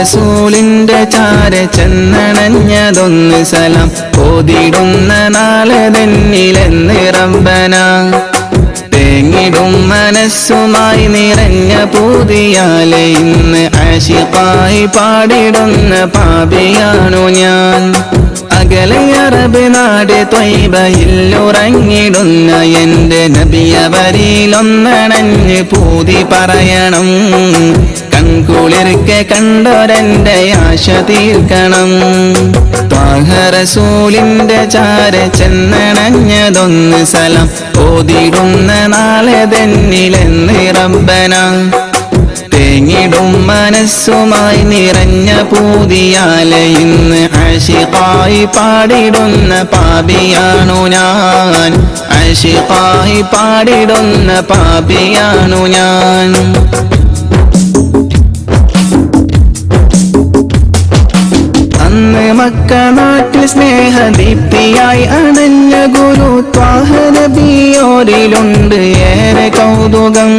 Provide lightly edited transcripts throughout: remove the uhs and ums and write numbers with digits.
റസൂലിന്റെ ചാര ചെന്നണഞ്ഞതൊന്ന് സലാം ഓതിടുന്ന നാളെ തന്നിലെന്ന് റബ്ബന തേങ്ങിടും മനസ്സുമായി നിറഞ്ഞ പൂതിയാലെ ഇന്ന് ആശിഖായി പാടിടുന്ന പാപിയാണു ഞാൻ അകലെ അറബ് നാട് ത്വയ്ബയിലുറങ്ങിടുന്ന എന്റെ നബിയവരിലൊന്നണഞ്ഞ് പൂതി പറയണം കൺകുളിർക്കെ കണ്ടൊരെന്റെ ആശ തീർക്കണം ത്വാഹ റസൂലിന്റെ ചാര ചെന്നണഞ്ഞതൊന്ന് സലാം ഓതിടുന്ന നാളെ തന്നിലെന്ന് റബ്ബന തേങ്ങിടും മനസ്സുമായി നിറഞ്ഞ പൂതിയാലെ ഇന്ന് ആശിഖായി പാടിടുന്ന പാപിയാണു ഞാൻ ആശിഖായി പാടിടുന്ന പാപിയാണു ഞാൻ അന്ന് മക്ക നാട്ടിൽ സ്നേഹദീപ്തിയായി അണഞ്ഞ ഗുരു ത്വാഹ നബിയോരിലുണ്ട് ഏറെ കൗതുകം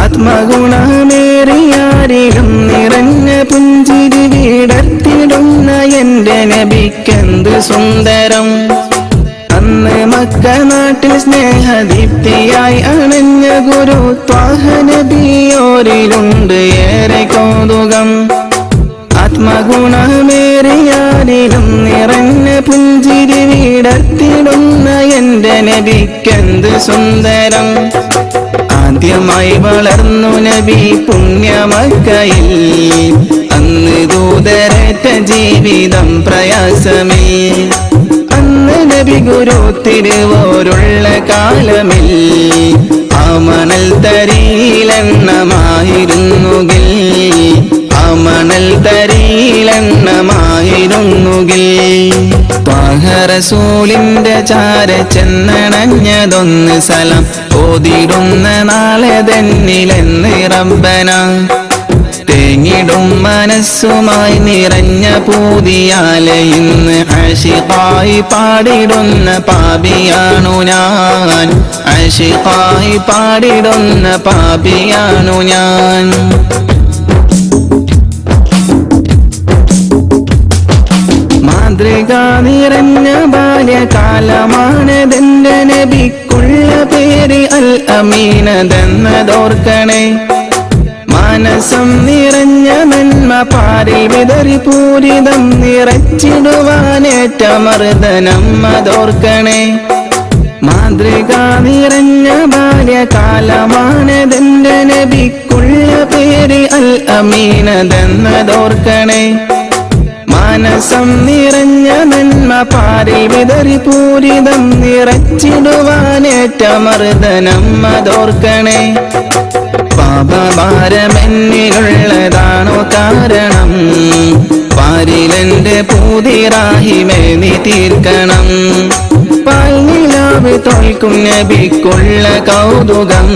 ആത്മഗുണമേറിയാരിലും നിറഞ്ഞ പുഞ്ചിരി വിടർത്തിടുന്ന എന്റെ നബിക്കെന്ത് സുന്ദരം അന്ന് മക്ക നാട്ടിൽ സ്നേഹദീപ്തിയായി അണഞ്ഞ ഗുരു ത്വാഹ നബിയോരിലുണ്ട് ഏറെ കൗതുകം ആത്മഗുണമേറിയാരിലും നിറഞ്ഞ പുഞ്ചിരി വിടർത്തിടുന്ന എന്റെ നബിക്കെന്ത് സുന്ദരം ആദ്യമായി വളർന്നു നബി പുണ്യമക്കയിൽ അന്ന് ദൂതരേറ്റ ജീവിതം പ്രയാസമേ അന്ന് നബി ഗുരു തിരുവോരുള്ള കാലമിൽ ആ മണൽ തരിയിലെണ്ണമായിരുന്നുകിൽ ആ മണൽ തരിയിലെണ്ണമായിരുന്നുകിൽ ത്വാഹ റസൂലിന്റെ ചാര ചെന്നണഞ്ഞതൊന്ന് സലാം ഓതിടുന്ന നാളെ തന്നിലെന്ന് റബ്ബന തേങ്ങിടും മനസ്സുമായി നിറഞ്ഞ പൂതിയാലെ ഇന്ന് ആശിഖായി പാടിടുന്ന പാപിയാണു ഞാൻ ആശിഖായി പാടിടുന്ന പാപിയാണു ഞാൻ മാതൃക നിറഞ്ഞ ബാല്യകാലമാണതെന്റെ നബിക്കുള്ള പേര് അൽ അമീനതെന്നതോർക്കണേ മാനസം നിറഞ്ഞ നന്മ പാരിൽ വിതറി പൂരിതം നിറച്ചിടുവാനേറ്റ മർദ്ദനം അതോർക്കണേ മാതൃക നിറഞ്ഞ ബാല്യകാലമാണതെന്റെ നബിക്കുള്ള പേര് അൽ അമീനതെന്നതോർക്കണേ മാനസം നിറഞ്ഞ നന്മ പാരിൽ വിതറി പൂരിതം നിറച്ചിടുവാനേറ്റ മർദ്ദനം അതോർക്കണേ പാപഭാരമെന്നിലുള്ളതാണോ കാരണം പാരിലെന്റെ പൂതിറാഹിമേ നീ തീർക്കണം പാൽനിലാവ് തോൽക്കും നബിക്കുള്ള കൗതുകം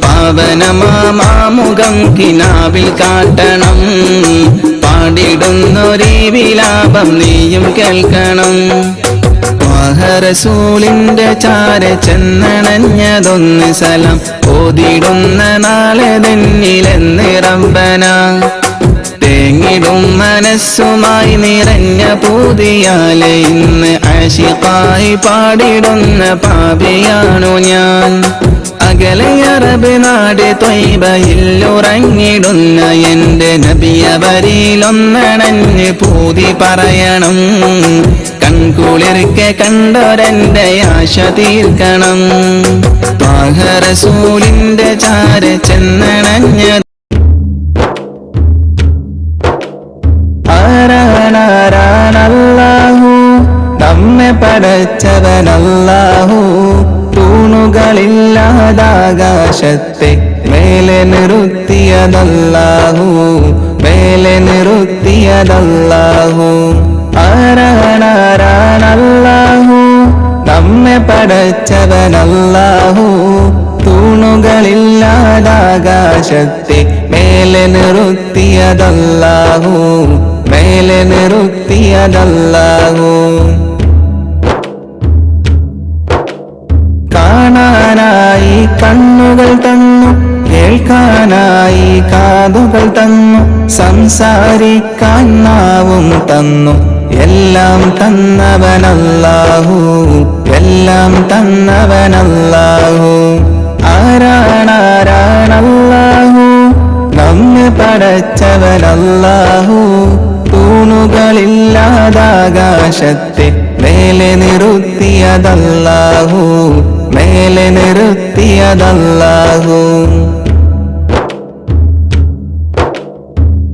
പാവനമാമുഖം കിനാവിൽ കാട്ടണം പാടിടുന്നൊരീ വിലാപം നീയും കേൾക്കണം ത്വാഹ റസൂലിന്റെ ചാര ചെന്നണഞ്ഞതൊന്ന് സലാം ഓതിടുന്ന നാളെ തന്നിലെന്ന് റബ്ബന തേങ്ങിടും മനസ്സുമായി നിറഞ്ഞ പൂതിയാലെ ഇന്ന് ആശിഖായി പാടിടുന്ന പാപിയാണു ഞാൻ അകലെ അറബ് നാട് ത്വയ്ബയിലുറങ്ങിടുന്ന എന്റെ നബിയവരിലൊന്നണഞ്ഞ് പൂതി പറയണം കൺകുളിർക്കെ കണ്ടൊരെന്റെ ആശ തീർക്കണം ത്വാഹ റസൂലിന്റെ ചാര ചെന്നണഞ്ഞ ആരാണാരാണല്ലാഹു നമ്മെ പടച്ചവനല്ലാഹു തൂണുകളില്ലാതാകാശത്തെ മേലെ നിർത്തിയതല്ലാഹു മേലെ നിർത്തിയതല്ലാഹു ആരാണാരാണല്ലാഹു നമ്മെ പടച്ചവനല്ലാഹു തൂണുകളില്ലാതാകാശത്തെ മേലെ നിർത്തിയതല്ലാഹു മേലെ നിർത്തിയതല്ലാഹു കാണാനായി കണ്ണുകൾ തന്നു കേൾക്കാനായി കാതുകൾ തന്നു സംസാരിക്കാൻ നാവും തന്നു. എല്ലാം തന്നവനല്ലാഹു, എല്ലാം തന്നവനല്ലാഹു. ആരാണാരാണല്ലാഹു, നമ്മെ പടച്ചവനല്ലാഹു. തൂണുകളില്ലാതാകാശത്തെ മേലെ നിർത്തിയതല്ലാഹു, മേലെ നിർത്തിയതല്ലാഹു.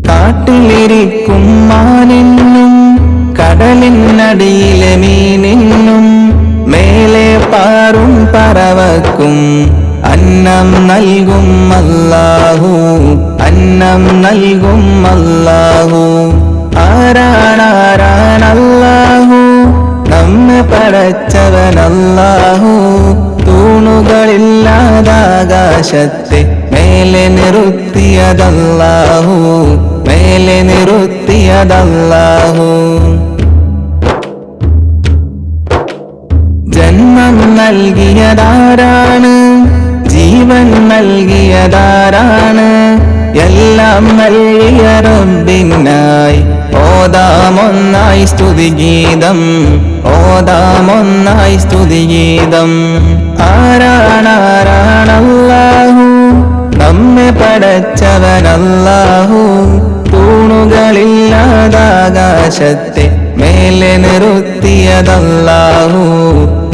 കാട്ടിലിരിക്കും മാനിനും കടലിനടിയിലെ മീനിനും മേലെ പാറും പറവക്കും അന്നം നൽകും അല്ലാഹു, അന്നം നൽകും അല്ലാഹു. ആരാണാരാണല്ലാഹു, നമ്മെ പടച്ചവനല്ലാഹു. തൂണുകളില്ലാതാകാശത്തെ മേലെ നിർത്തിയതല്ലാഹു, മേലെ നിർത്തിയതല്ലാഹു. ജന്മം നൽകിയതാരാണ്, ജീവൻ നൽകിയതാരാണ്? എല്ലാം നൽകിയ റബ്ബിനായി ഓതാമൊന്നായി സ്തുതിഗീതം, ഓതാമൊന്നായി സ്തുതിഗീതം. ആരാണാരാണല്ലാഹു, നമ്മെ പടച്ചവനല്ലാഹു. തൂണുകളില്ലാതാകാശത്തെ മേലെ നിർത്തിയതല്ലാഹു,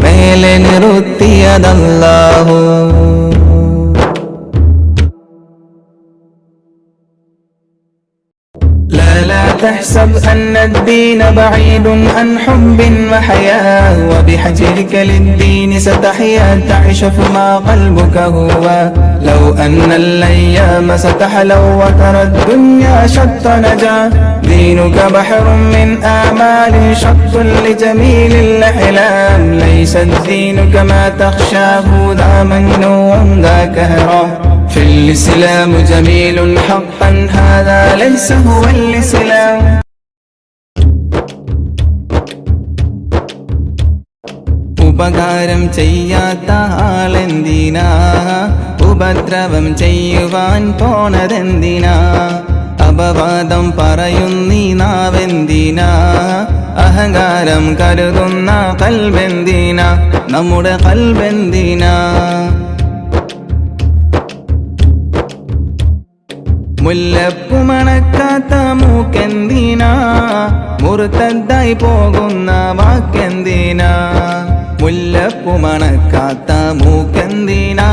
മേലെ നിർത്തിയതല്ലാഹു. لا تحسب أن الدين بعيد عن حب وحياة، وبحجرك للدين ستحيا تعشف ما قلبك هو. لو أن الأيام ستحلو وترى الدنيا شط نجا، دينك بحر من آمال شط لجميل الأحلام. ليس الدين كما تخشاه ذا مجنون ذا كهرام. في الإسلام جميل حقا هذا ليس هو الإسلام. ഉപകാരം ചെയ്യാത്ത ആളെന്തിനാ, ഉപദ്രവം ചെയ്യുവാൻ പോണതെന്തിനാ? അപവാദം പറയുന്നീ നാവെന്തിനാ, അഹങ്കാരം കരുതുന്ന കൽബെന്തിനാ, നമ്മുടെ കൽബെന്തിനാ? മുല്ലപ്പൂ മണക്കാത്ത മൂക്കെന്തിനാ, മുറുത്തതായി പോകുന്ന വാക്കെന്തിനാ? മുല്ലപ്പൂ മണക്കാത്ത മൂക്കെന്തിനാ,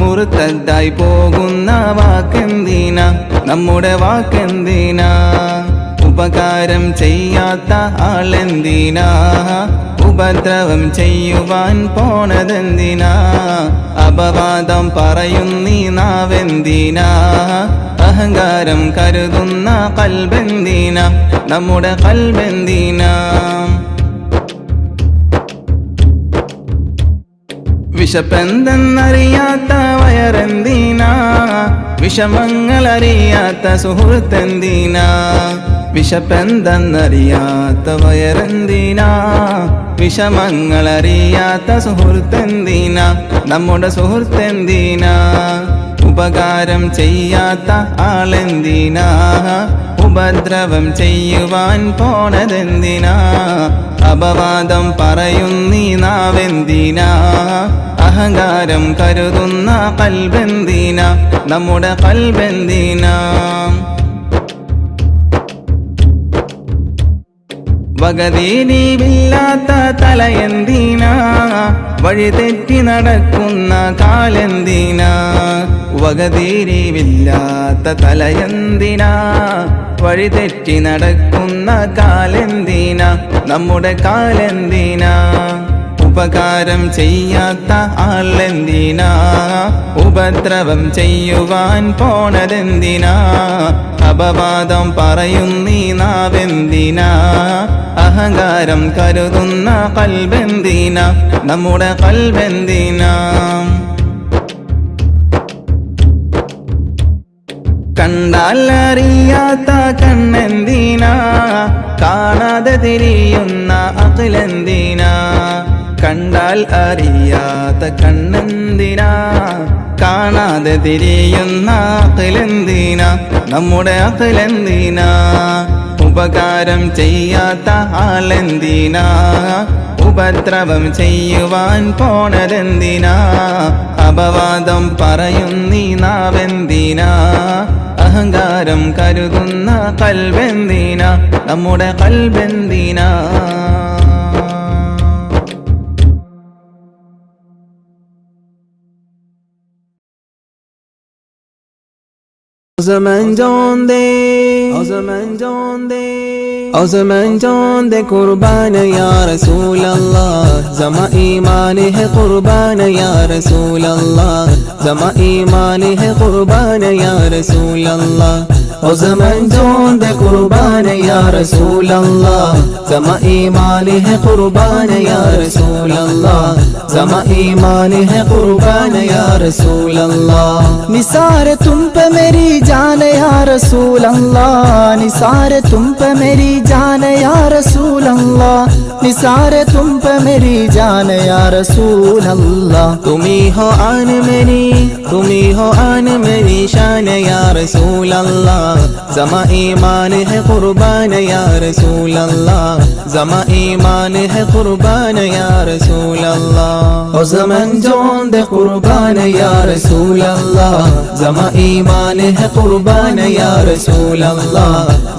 മുറുത്തതായി പോകുന്ന വാക്കെന്തിനാ, നമ്മുടെ വാക്കെന്തിനാ? ഉപകാരം ചെയ്യാത്ത ആളെന്തിനാ, ഉപദ്രവം ചെയ്യുവാൻ പോണതെന്തിനാ? അപവാദം പറയുന്നീ നാവെന്തിനാ, അഹങ്കാരം കരുതുന്ന കൽബെന്തിനാ, നമ്മുടെ കൽബെന്തിനാ? വിശപ്പെന്തെന്നറിയാത്ത വയറെന്തിനാ, വിഷമങ്ങളറിയാത്ത സുഹൃത്തെന്തിനാ? വിശപ്പെന്തെന്നറിയാത്ത വയറെന്തിനാ, വിഷമങ്ങളറിയാത്ത സുഹൃത്തെന്തിനാ, നമ്മുടെ സുഹൃത്തെന്തിനാ? ഉപകാരം ചെയ്യാത്ത ആളെന്തിനാ, ഉപദ്രവം ചെയ്യുവാൻ പോണതെന്തിനാ? അപവാദം പറയുന്നീ നാവെന്തിനാ, അഹങ്കാരം കരുതുന്ന കൽബെന്തിനാ, നമ്മുടെ കൽബെന്തിനാ? വകതിരിവില്ലാത്ത തലയെന്തിനാ, വഴിതെറ്റി നടക്കുന്ന കാലെന്തിനാ? വകതിരിവില്ലാത്ത തലയെന്തിനാ, വഴിതെറ്റി നടക്കുന്ന കാലെന്തിനാ, നമ്മുടെ കാലെന്തിനാ? ഉപകാരം ചെയ്യാത്ത ആളെന്തിനാ, ഉപദ്രവം ചെയ്യുവാൻ പോണതെന്തിനാ? അപവാദം പറയുന്നീ നാവെന്തിനാ, അഹങ്കാരം കരുതുന്ന കൽബെന്തിനാ, നമ്മുടെ കൽബെന്തിനാ? കണ്ടാൽ അറിയാത്ത കണ്ണെന്തിനാ, കാണാതെ തിരിയുന്ന അഖിലെന്തിനാ? കണ്ടാൽ അറിയാത്ത കണ്ണെന്തിനാ, കാണാതെ തിരിയുന്ന അഖിലെന്തിനാ, നമ്മുടെ അഖിലെന്തിനാ, ഉപകാരം ചെയ്യാത്ത ആളെന്തിനാ, ഉപദ്രവം ചെയ്യുവാൻ പോണതെന്തിനാ, അപവാദം പറയുന്നീ നാവെന്തിനാ, അഹങ്കാരം കരുതുന്ന ഖൽബെന്തിനാ, നമ്മുടെ ഖൽബെന്തിനാ. औज़मन दे कुर्बान या रसूल अल्लाह, ज़मा ईमान है कुर्बान या रसूल अल्लाह, ज़मा ईमान है कुर्बान या रसूल अल्लाह। औज़मन दे कुर्बान या रसूल अल्लाह, ज़मा ईमान है कुर्बान या रसूल अल्लाह, ज़मा ईमान है कुर्बान या रसूल अल्लाह। निसार तुम पे मेरी जान या रसूल अल्लाह, निसार तुम पे मेरी जान या रसूल अल्लाह, निसार तुम पे मेरी जान या रसूल अल्लाह। तुम्ही हो आन मेरी, तुम्ही हो आन मेरी शान या रसूल अल्लाह, ज़मा ईमान है कुर्बान या रसूल अल्लाह, ज़मा ईमान है कुर्बान या रसूल अल्लाह। औज़मन दे कुर्बान या रसूल अल्लाह, ज़मा ईमान है कुर्बान या रसूल अल्लाह,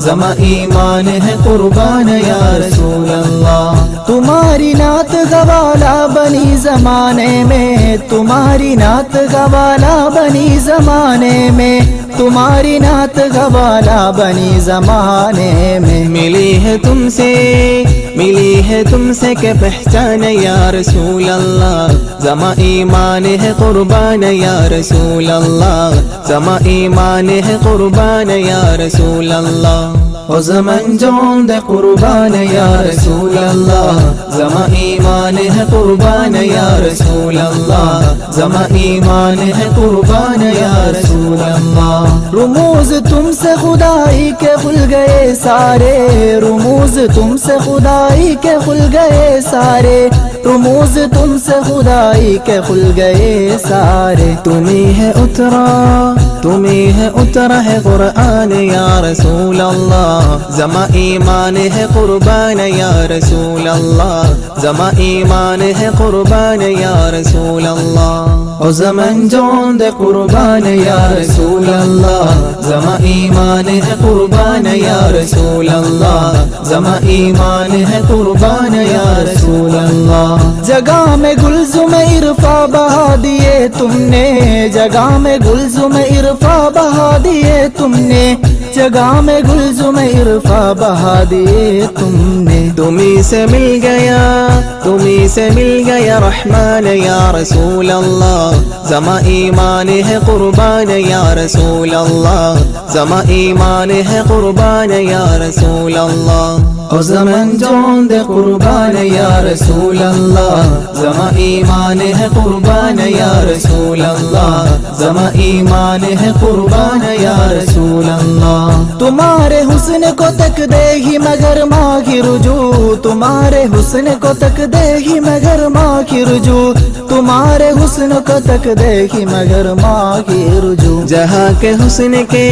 ज़मा ईमान है कुर्बान या रसूल अल्लाह। तुम्हारी नात गवाला बनी ज़माने में, तुम्हारी नात गवाला बनी ज़माने में, तुम्हारी नात गवाला बनी ज़माने में। मिली है तुमसे, मिली है तुमसे के पहचान या रसूल अल्लाह, ज़मा ईमान है कुर्बान या रसूल अल्लाह, ज़मा ईमान है कुर्बान या रसूल अल्लाह। औज़मन दे कुर्बान या रसूल अल्लाह, ज़मा ईमान है कुर्बान या रसूल अल्लाह, ज़मा ईमान है कुर्बान या रसूल अल्लाह। रुमूज़ तुमसे खुदाई के खुल गए सारे, रुमूज़ तुमसे खुदाई के खुल गए सारे, रुमूज़ तुमसे खुदाई के खुल गए सारे। तुम्ही है उतरा, तुम्ही है उतरा है कुरान या रसूल अल्लाह, ज़मा ईमान है कुर्बान या रसूल अल्लाह, ज़मा ईमान है कुर्बान या रसूल अल्लाह। औज़मन दे कुर्बान या रसूल अल्लाह, ज़मा ईमान है कुर्बान या रसूल अल्लाह, ज़मा ईमान है कुर्बान या रसूल अल्लाह। जगह में गुलज़ुम इरफा बहा दिए तुमने, जगह में गुलज़ुम इरफा बहा दिए तुमने, जगह में गुलज़ुम इरफा बहा दिए तुमने। तुम्ही से मिल गया, तुम्ही से मिल गया रहमान या रसूल अल्लाह, ज़मा ईमान है कुर्बान या रसूल अल्लाह, ज़मा ईमान है कुर्बान या रसूल अल्लाह। औज़मन दे कुर्बान या रसूल अल्लाह, ज़मा ईमान है कुर्बान या रसूल अल्लाह, ज़मा ईमान है कुर्बान या रसूल अल्लाह। तुम्हारे हुस्न को तक दे ही मगर माँ की रुजू, तुम्हारे हुस्न को तक दे ही मगर माँ की रुजू, तुम्हारे हुस्न को तक दे ही मगर माँ की रुजू। जहाँ के हुस्न के,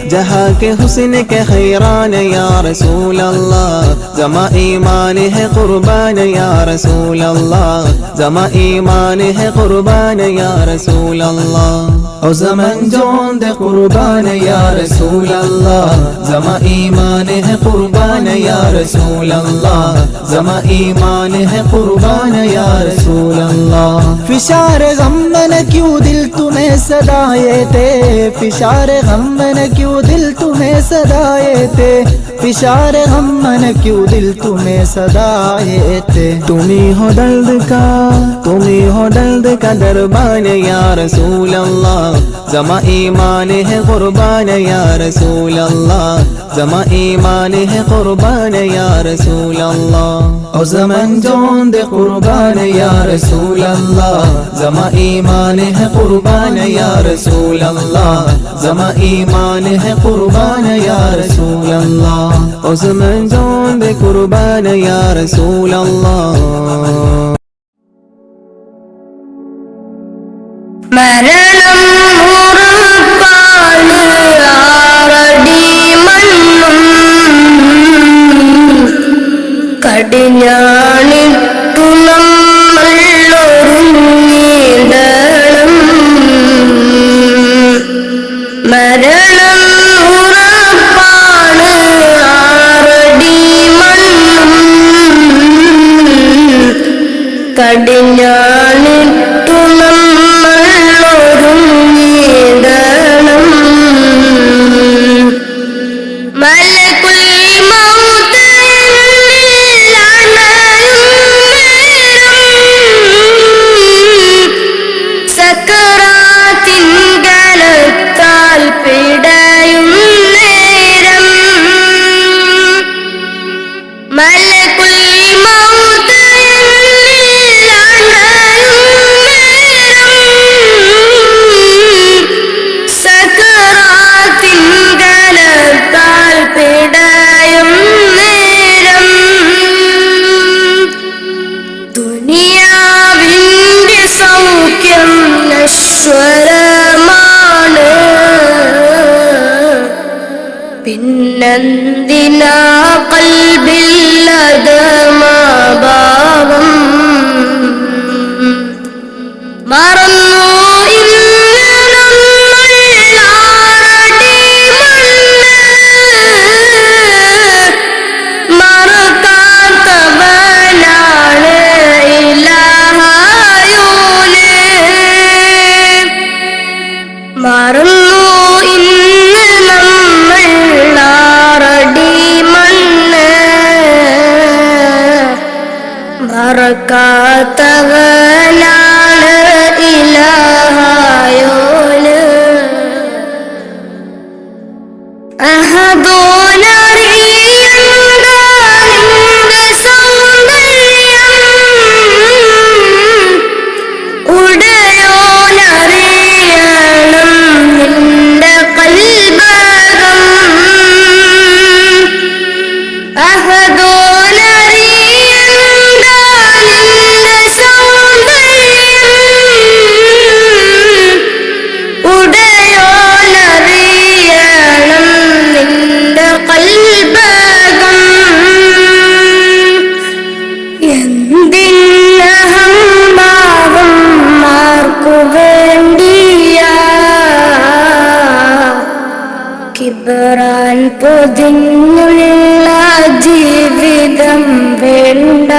जहाँ के हुस्न के खैरान या रसूल अल्लाह, ज़मा ईमान है कुर्बान या रसूल अल्लाह, ज़मा ईमान है कुर्बान या रसूल अल्लाह। औज़मन दे कुर्बान या रसूल अल्लाह, ज़मा ईमान है कुर्बान या रसूल अल्लाह, ज़मा ईमान है कुर्बान या रसूल अल्लाह। फिशार गम न क्यों दिल तुम्हें सदाए थे, फिशार गम न क्यों दिल तुम्हें सदाए थे, फिशार गम न क्यों दिल तुम्हें सदाए थे। तुम्ही हो दर्द का, तुम्ही हो दर्द का दरबान या रसूल अल्लाह, ज़मा ईमान है कुर्बान या रसूल अल्लाह, ज़मा ईमान है कुर्बान या रसूल अल्लाह। औज़मन दे कुर्बान या रसूल अल्लाह, ज़मा ईमान है कुर्बान या रसूल अल्लाह, ज़मा ईमान है कुर्बान या रसूल अल्लाह। औज़मन दे कुर्बान या रसूल अल्लाह। ما نال കടിഞ്ഞാണിട്ടു നമ്മളൊരുങ്ങിടണം. മരണം ഉറപ്പാണ്, ആറടി മണ്ണും കടിഞ്ഞാണിട്ടു നമ്മളൊരുങ്ങിടണം. മലക്കുൽ മൗത്ത് എന്നിൽ അണയും നേരം, സക്കറാത്തിൻ കനത്താൽ പിടയും നേരം. മലക്കുൽ മൗത്ത് എന്നിൽ അണയും നേരം, സക്കറാത്തിൻ കനത്താൽ പിടയും നേരം. ദുനിയാവിന്റെ സൗഖ്യം നശ്വരമാണ്, പിന്നെന്തിനാ ഖൽബില്ലതമാഭാവം. മറന്നു ഇന്ന് നമ്മൾ ആറടി മണ്ണ്, മറക്കാത്തവനാണ് ഇലാഹായോന്. മറന്നു ഇന്ന് നമ്മൾ ആറടി മണ്ണ്, മറക്കാത്തവനാണ് ഇലാഹായോന്. അഹദോനറിയണ്ട നിന്റെ സൗന്ദര്യം, ഉടയോനറിയണം നിന്റെ കൽബകം. അഹദോനറിയണ്ട നിന്റെ സൗന്ദര്യം, ഉടയോനറിയണം നിന്റെ കൽബകം. എന്തിനഹംഭാവം ആർക്കു വേണ്ടിയാ, കിബറാൻ പൊതിഞ്ഞുള്ള ജീവിതം വേണ്ട.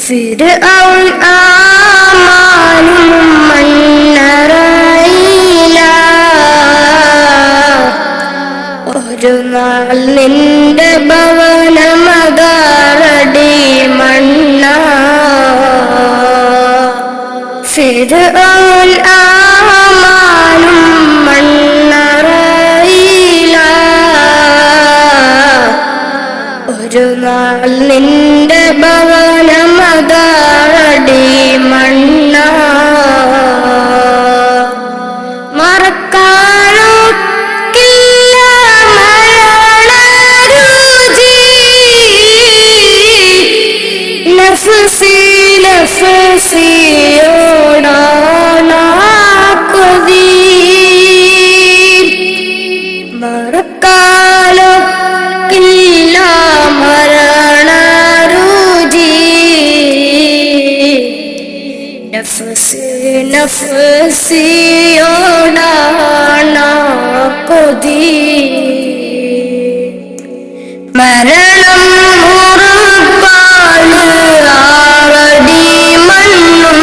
ഫിർഔൻ ആമാനും മണ്ണറയില, ഒരു നാൾ നിന്റെ ഭവനമതാറടി മണ്ണ. ഫിർഔൻ ആമാനും മണ്ണറയില, ഒരു നാൾ നിന്റെ ഭവനമതാറടി മണ്ണ. മറക്കാനൊക്കില്ല മരണരുചി, നഫ്സി നഫ്സിയോടാണ് കൊതി. മറക്കാനൊക്കില്ല മരണരുചി, നഫ്സി നഫ്സിയോടാണ് കൊതി. മരണം ഉറപ്പാണ്, ആറടി മണ്ണും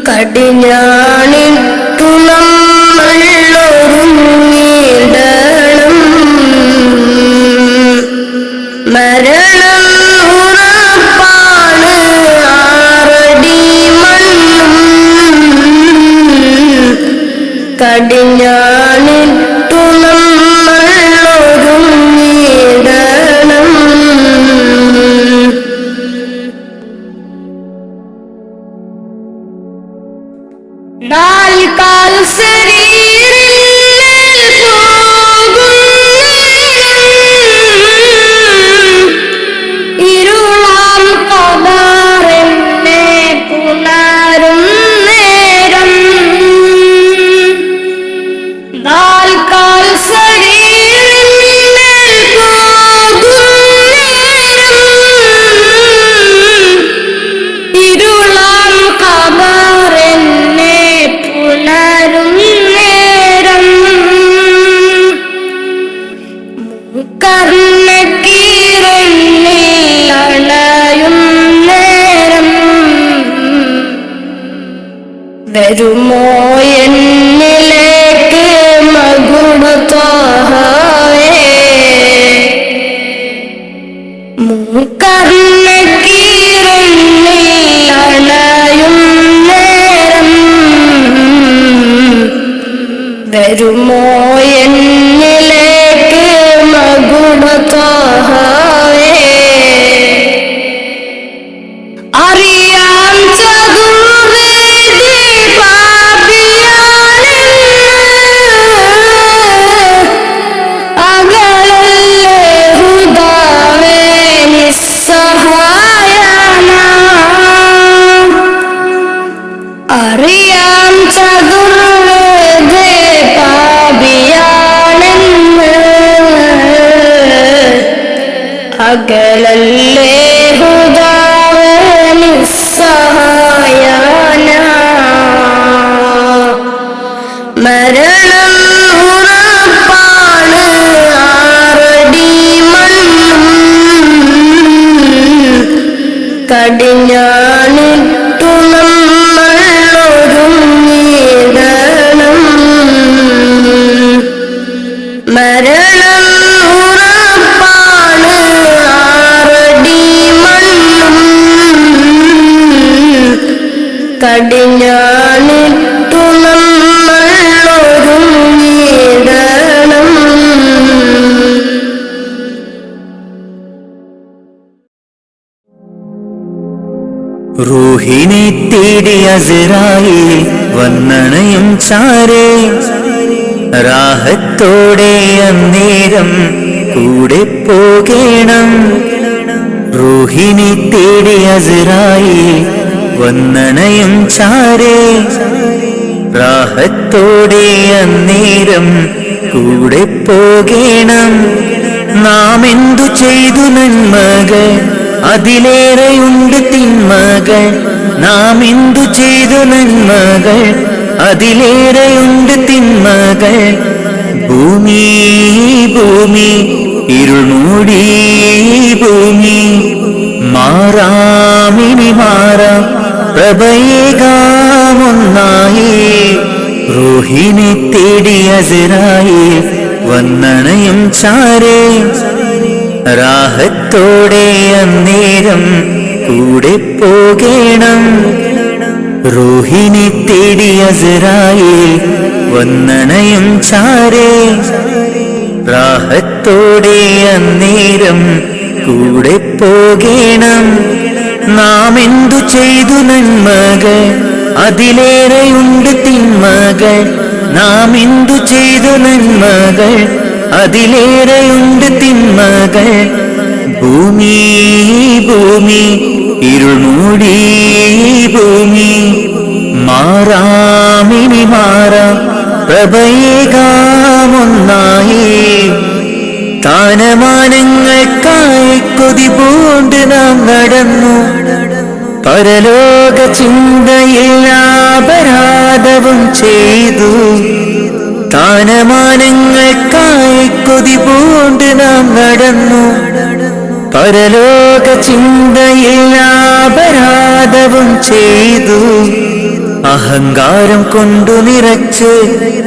കടിഞ്ഞാണിട്ടു നമ്മളൊരുങ്ങിടണം. മരണം ഉറപ്പാണ്, ആറടി മണ്ണും കടിഞ്ഞാണിട്ടു നമ്മളൊരുങ്ങിടണം. നാൽക്കാൽ ശരീരങ്ങൾ പോകും ഇരുളാം കബറെന്നെ പുണരും നേരം. നാൽക്കാൽ ശരീരങ്ങൾ വരുമോ എന്നിലേക്ക് മകുടു ത്വാഹവേ മൂക്കർണക്കീറുന്നിൽ അണയും നേരം വരുമോ എന്നിലേക്ക് മകുടു ത്വാഹവേ അറിയാം ചതുർവേദി പാപിയാണെന്ന് അകലല്ലേ ഹുദാവേ നിസ്സഹായന അറിയാം ചതുർവേദി പാപിയാണെന്ന് അകലല്ലേ ഹുദാവേ നിസ്സഹായന മരണം ഉറപ്പാണ് ആറടി മണ്ണും കടിഞ്ഞാണിട്ടു നമ്മൾ ഒരുങ്ങിയിടണം മരണം ഉറപ്പാണ് ആറടി മണ്ണും കടിഞ്ഞാണിട്ടു നമ്മൾ ഒരുങ്ങിയിടണം റൂഹിനെ തേടി അസ്രായീൽ വന്നണയും ചാരേ റാഹത്തോടെ അന്നേരം കൂടെ പോകേണം റൂഹിനെ തേടി അസ്രായീൽ വന്നണയും ചാരേ റാഹത്തോടെ അന്നേരം കൂടെ പോകേണം നാം എന്തു ചെയ്തു നന്മകൾ അതിലേറെയുണ്ട് തിന്മകൾ നാം എന്തു ചെയ്തു നന്മകൾ അതിലേറെയുണ്ട് തിന്മകൾ ഭൂമി ഭൂമി ഇരുൾ മൂടി ഭൂമി മാറാമിനി മാറാം പ്രഭയേകാമൊന്നായി റൂഹിനെ തേടി അസ്രായീൽ വന്നണയും ചാരേ റാഹത്തോടെ അന്നേരം കൂടെ പോകേണം റൂഹിനെ തേടി അസ്രായീൽ വന്നണയും ചാരേ റാഹത്തോടെ അന്നേരം കൂടെ പോകേണം നാം എന്തു ചെയ്തു നന്മകൾ അതിലേറെയുണ്ട് തിന്മകൾ നാം എന്തു ചെയ്തു നന്മകൾ അതിലേറെയുണ്ട് തിന്മകൾ ഭൂമി ഭൂമി ഇരുൾ മൂടി ഭൂമി മാറാമിനി മാറാം പ്രഭയേകാമൊന്നായി സ്ഥാനമാനങ്ങൾക്കായി കൊതി പൂണ്ട് നാം നടന്നു പരലോക ചിന്തയിൽ അപരാധവും ചെയ്തു സ്ഥാനമാനങ്ങൾക്കായി കൊതി പൂണ്ട് നാം നടന്നു പരലോക ചിന്തയിൽ അപരാധവും ചെയ്തു അഹങ്കാരം കൊണ്ടു നിറച്ച്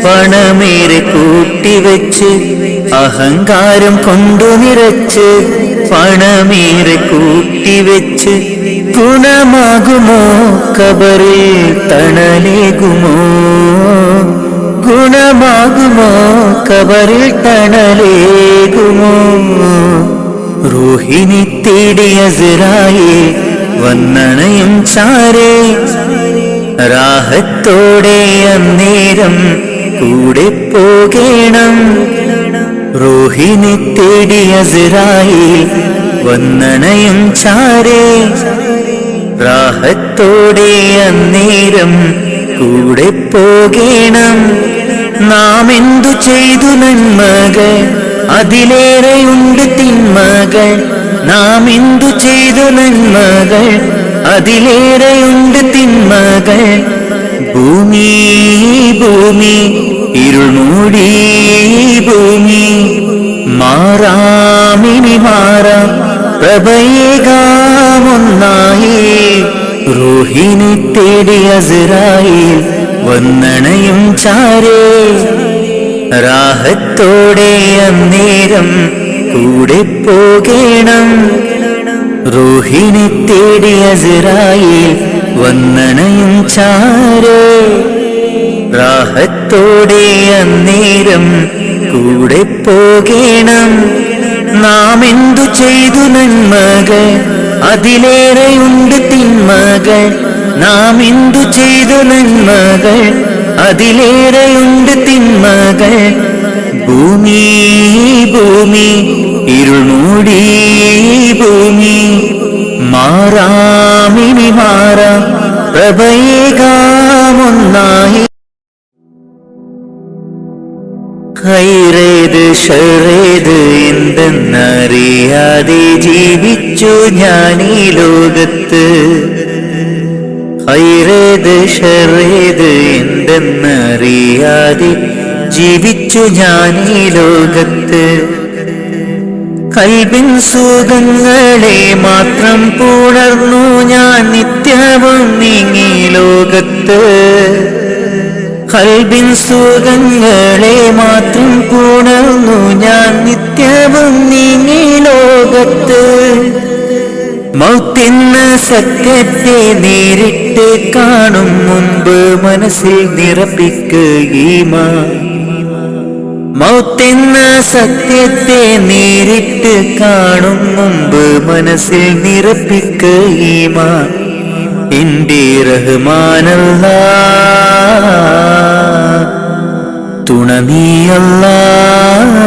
പണമേറെ കൂട്ടിവെച്ച് അഹങ്കാരം കൊണ്ടു നിറച്ച് പണമേറെ കൂട്ടിവെച്ച് ഗുണമാകുമോ ഖബറിൽ തണലേകുമോ ഗുണമാകുമോ ഖബറിൽ തണലേകുമോ റൂഹിനെ തേടി അസ്രായീൽ വന്നണയും ചാരേ റാഹത്തോടെ അന്നേരം കൂടെ പോകേണം റൂഹിനെ തേടി അസ്രായീൽ വന്നണയും ചാരേ റാഹത്തോടെ അന്നേരം കൂടെ പോകേണം നാം എന്തു ചെയ്തു നന്മകൾ അതിലേറെയുണ്ട് തിന്മകൾ നാം എന്തു ചെയ്തു നന്മകൾ അതിലേറെയുണ്ട് തിന്മകൾ ഭൂമി ഭൂമി ഇരുൾ മൂടി ഭൂമി മാറാമിനി മാറാം പ്രഭയേകാമൊന്നായി റൂഹിനെ തേടി അസ്രായീൽ വന്നണയും ചാരേ റാഹത്തോടെ അന്നേരം കൂടെ പോകേണം റൂഹിനെ തേടി അസ്രായീൽ വന്നണയും ചാരേ റാഹത്തോടെ അന്നേരം കൂടെ പോകേണം നാം എന്തു ചെയ്തു നന്മകൾ അതിലേറെയുണ്ട് തിന്മകൾ നാം എന്തു ചെയ്തു നന്മകൾ അതിലേറെയുണ്ട് തിന്മകൾ ഭൂമി ഭൂമി ഇരുൾ മൂടി ഭൂമി മാറാമിനി മാറാം പ്രഭയേകാമൊന്നായി ഖൈറേത് ഷറേത് എന്തെന്നറിയാതെ ജീവിച്ചു ഞാൻ ഈ ലോകത്ത് ഖൈറേത് ഷറേത് എന്തെന്നറിയാതെ ജീവിച്ചു ഞാൻ ഈ ലോകത്ത് കൽബിൻ സുഖങ്ങളെ മാത്രം പുണർന്നു ഞാൻ നിത്യവും നീങ്ങി ലോകത്ത് കൽബിൻ സുഖങ്ങളെ മാത്രം പുണർന്നു ഞാൻ നിത്യവും നീങ്ങി ലോകത്ത് മൗത്തെന്ന സത്യത്തെ നേരിട്ട് കാണും മുമ്പ് മനസ്സിൽ നിറപ്പിക്കുകീമാൻ മൗത്തെന്ന സത്യത്തെ നേരിട്ട് കാണും മുമ്പ് മനസ്സിൽ നിറപ്പിക്കുകീമാൻ എന്റെ റഹ്മാനല്ലാഹ് തുണ നീയല്ലാഹ്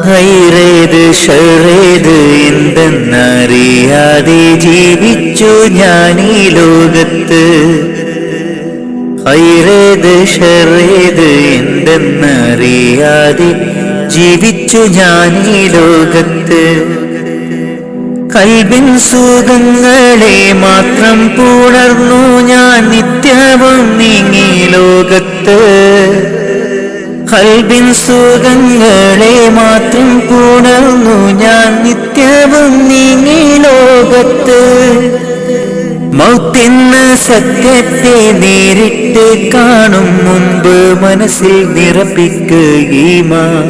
ഖൈറേത് ഷറേത് എന്തെന്നറിയാതെ ജീവിച്ചു ഞാൻ ഈ ലോകത്ത് ഖൈറേത് ഷറേത് എന്തെന്നറിയാതെ ജീവിച്ചു ഞാൻ ഈ ലോകത്ത് കൽബിൻ സുഖങ്ങളെ മാത്രം പുണർന്നു ഞാൻ നിത്യവും നീങ്ങി ലോകത്ത് കൽബിൻ സുഖങ്ങളെ മാത്രം പുണർന്നു ഞാൻ നിത്യവും നീങ്ങി ലോകത്ത് മൗത്തെന്ന സത്യത്തെ നേരിട്ട് കാണും മുമ്പ് മനസ്സിൽ നിറപ്പിക്കുകീമാൻ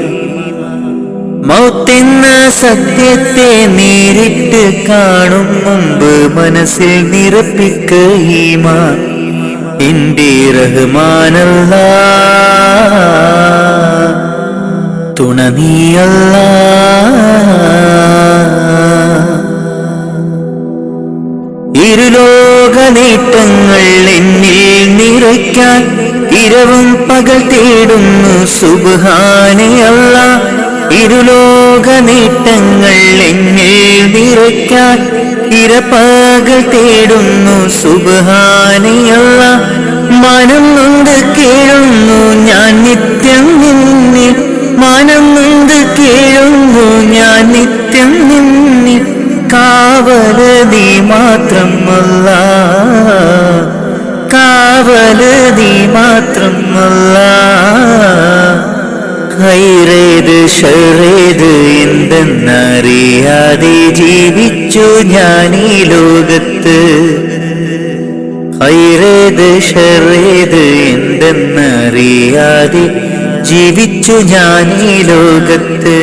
മൗത്തെന്ന സത്യത്തെ നേരിട്ട് കാണും മുമ്പ് മനസ്സിൽ നിറപ്പിക്കുകീമാൻ എന്റെ റഹ്മാനല്ലാഹ് തുണ നീയല്ലാഹ് ഇരുലോക നേട്ടങ്ങൾ എന്നിൽ നിറയ്ക്കാൻ ഇരവും പകൽ തേടുന്നു സുബ്ഹാനെ അല്ലാഹ് ഇരുലോക നേട്ടങ്ങൾ എന്നിൽ നിറയ്ക്കാൻ ഇരപകൽ തേടുന്നു സുബ്ഹാനെ അല്ലാഹ് മനം നൊന്ത് കേഴുന്നു ഞാൻ നിത്യം നിന്നിൽ മനം നൊന്ത് കേഴുന്നു ഞാൻ നിത്യം നിന്നിൽ കാവല് നീ മാത്രം അല്ലാഹ് കാവല് നീ മാത്രം അല്ലാഹ് ഖൈറേത് ഷറേത് എന്തെന്നറിയാതെ ജീവിച്ചു ഞാൻ ഈ ലോകത്ത് ഖൈറേത് ഷറേത് എന്തെന്നറിയാതെ ജീവിച്ചു ഞാൻ ഈ ലോകത്ത്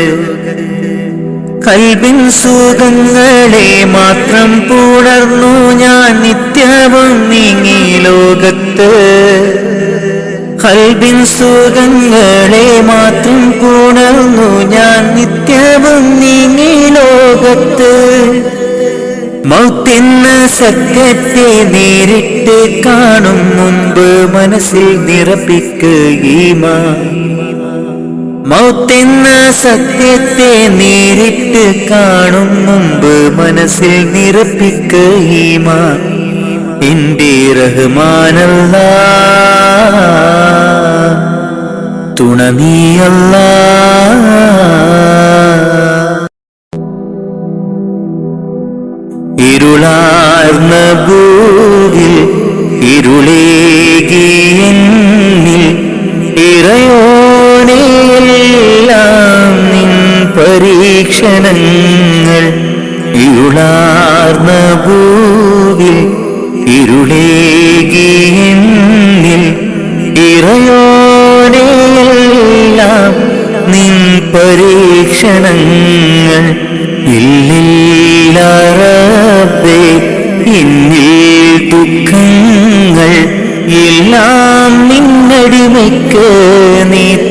കൽബിൻ സുഖങ്ങളെ മാത്രം പുണർന്നു ഞാൻ നിത്യവും നീങ്ങി ലോകത്ത് കൽബിൻ സുഖങ്ങളെ മാത്രം പുണർന്നു ഞാൻ നിത്യവും നീങ്ങി ലോകത്ത് മൗത്തെന്ന സത്യത്തെ നേരിട്ട് കാണും മുമ്പ് മനസ്സിൽ നിറപ്പിക്കുകീമാൻ മൗത്തെന്ന സത്യത്തെ നേരിട്ട് കാണും മുമ്പ് മനസ്സിൽ നിറപ്പിക്കുകീമാൻ എന്റെ റഹ്മാനല്ലാഹ് തുണ നീയല്ലാഹ് ഇരുളാർന്ന ഭൂവിൽ ഇരുളേകിയെന്നിൽ ഇറയോനെല്ലാം നിൻ പരീക്ഷണങ്ങൾ ഇരുളാർന്ന ഭൂവിൽ ഇരുളേകിയെന്നിൽ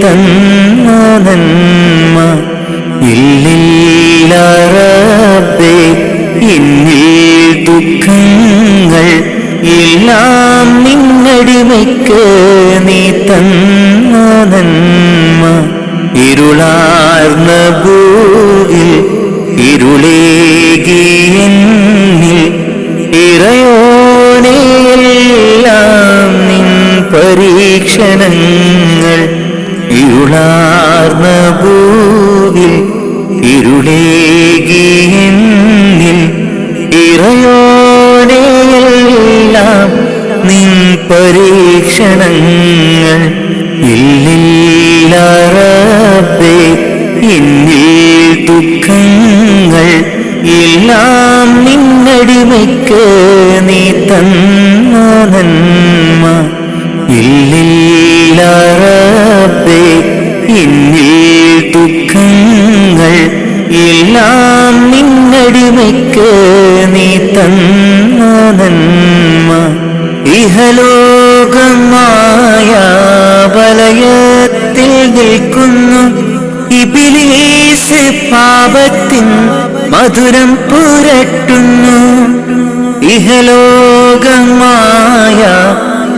തന്ന നന്മ ഇല്ലില്ല റബ്ബേ എന്നിൽ ദുഃഖങ്ങൾ എല്ലാം നിന്നടിമയ്ക്ക് നീ തന്ന നന്മ ഇരുളാർന്ന ഭൂവിൽ ഇരുളേകി എന്നിൽ ഇറയോനെയെല്ലാം നിൻ പരീക്ഷണങ്ങൾ ഇരുളാർന്ന ഭൂവിൽ ഇരുളേകി എന്നിൽ ഇറയോനെയെല്ലാം നിൻ പരീക്ഷണങ്ങൾ ഇല്ലില്ല റബ്ബേ എന്നിൽ ദുഃഖങ്ങൾ എല്ലാം നിന്നടിമയ്ക്ക് നീ തന്ന നന്മ ഇല്ലില്ല റബ്ബേ എന്നിൽ ദുഃഖങ്ങൾ എല്ലാം നിന്നടിമയ്ക്ക് നീ തന്ന നന്മ ഇഹലോകമായ വലയത്തിൽ നിൽക്കുന്നു ഇബ്ലീസ് പാപത്തിൻ മധുരം പുരട്ടുന്നു ഇഹലോകമായ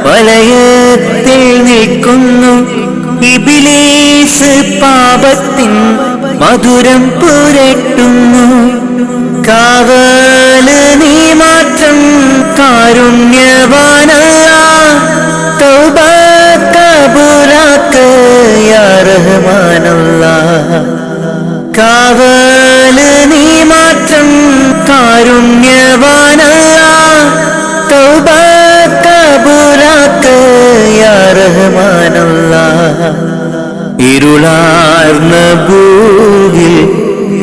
വലയത്തിൽ നിൽക്കുന്നു ഇബ്ലീസ് പാപത്തിൻ മധുരം പുരട്ടുന്നു കാവല് നീ മാത്രം കാരുണ്യവാനല്ലാഹ് തൗബ കബൂലാക്ക് യാ റഹ്മാനല്ലാഹ് കാവല് നീ മാത്രം കാരുണ്യവാനല്ലാഹ് തൗബ കബൂലാക്ക് യാ റഹ്മാനല്ലാഹ് ഇരുളാർന്ന ഭൂവിൽ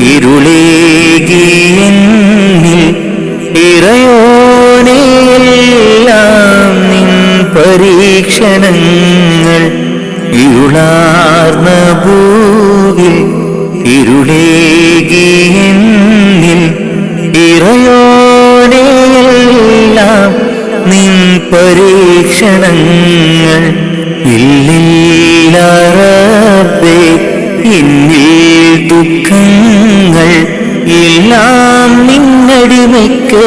ഇരുളേകി എന്നിൽ ഇറയോനെയെല്ലാം നിൻ പരീക്ഷണങ്ങൾ ഇരുളാർന്ന ഭൂവിൽ ഇരുളേകി എന്നിൽ ഇറയോനെയെല്ലാം നിൻ പരീക്ഷണങ്ങൾ ഇല്ലില്ല റബ്ബേ എന്നിൽ ദുഃഖങ്ങൾ എല്ലാം നിന്നടിമയ്ക്ക്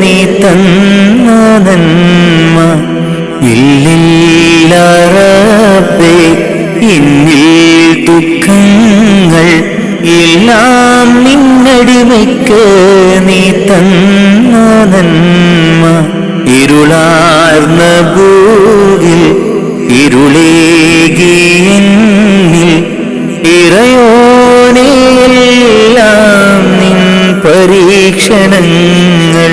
നീ തന്ന നന്മ ഇല്ലില്ല റബ്ബേ എന്നിൽ ദുഃഖങ്ങൾ എല്ലാം നിന്നടിമയ്ക്ക് നീ തന്ന നന്മ ഇരുളാർന്ന ഭൂവിൽ ഇരുളേകി എന്നിൽ ഇറയോനെയെല്ലാം നിൻ പരീക്ഷണങ്ങൾ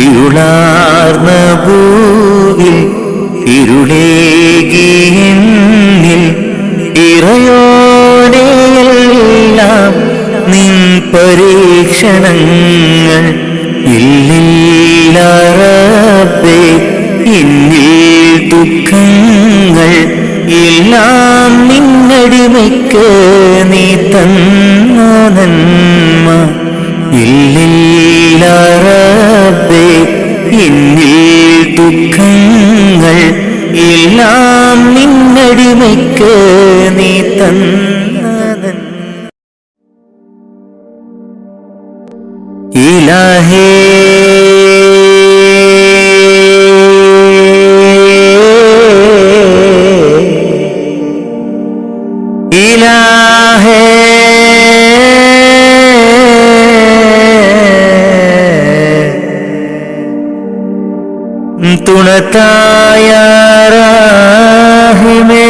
ഇരുളാർന്ന ഭൂവിൽ ഇരുളേകി എന്നിൽ ഇറയോനെയെല്ലാം നിൻ പരീക്ഷണങ്ങൾ ഇല്ലില്ല റബ്ബേ എന്നിൽ ദുഃഖങ്ങൾ എല്ലാം നിന്നടിമയ്ക്ക് നീ തന്ന നന്മ ഇല്ലില്ല റബ്ബേ എന്നിൽ ദുഃഖങ്ങൾ എല്ലാം നിന്നടിമയ്ക്ക് നീ തന്ന നന്മ ഇലാഹേ ഇലാഹേ തുണത്തായ റഹീമേ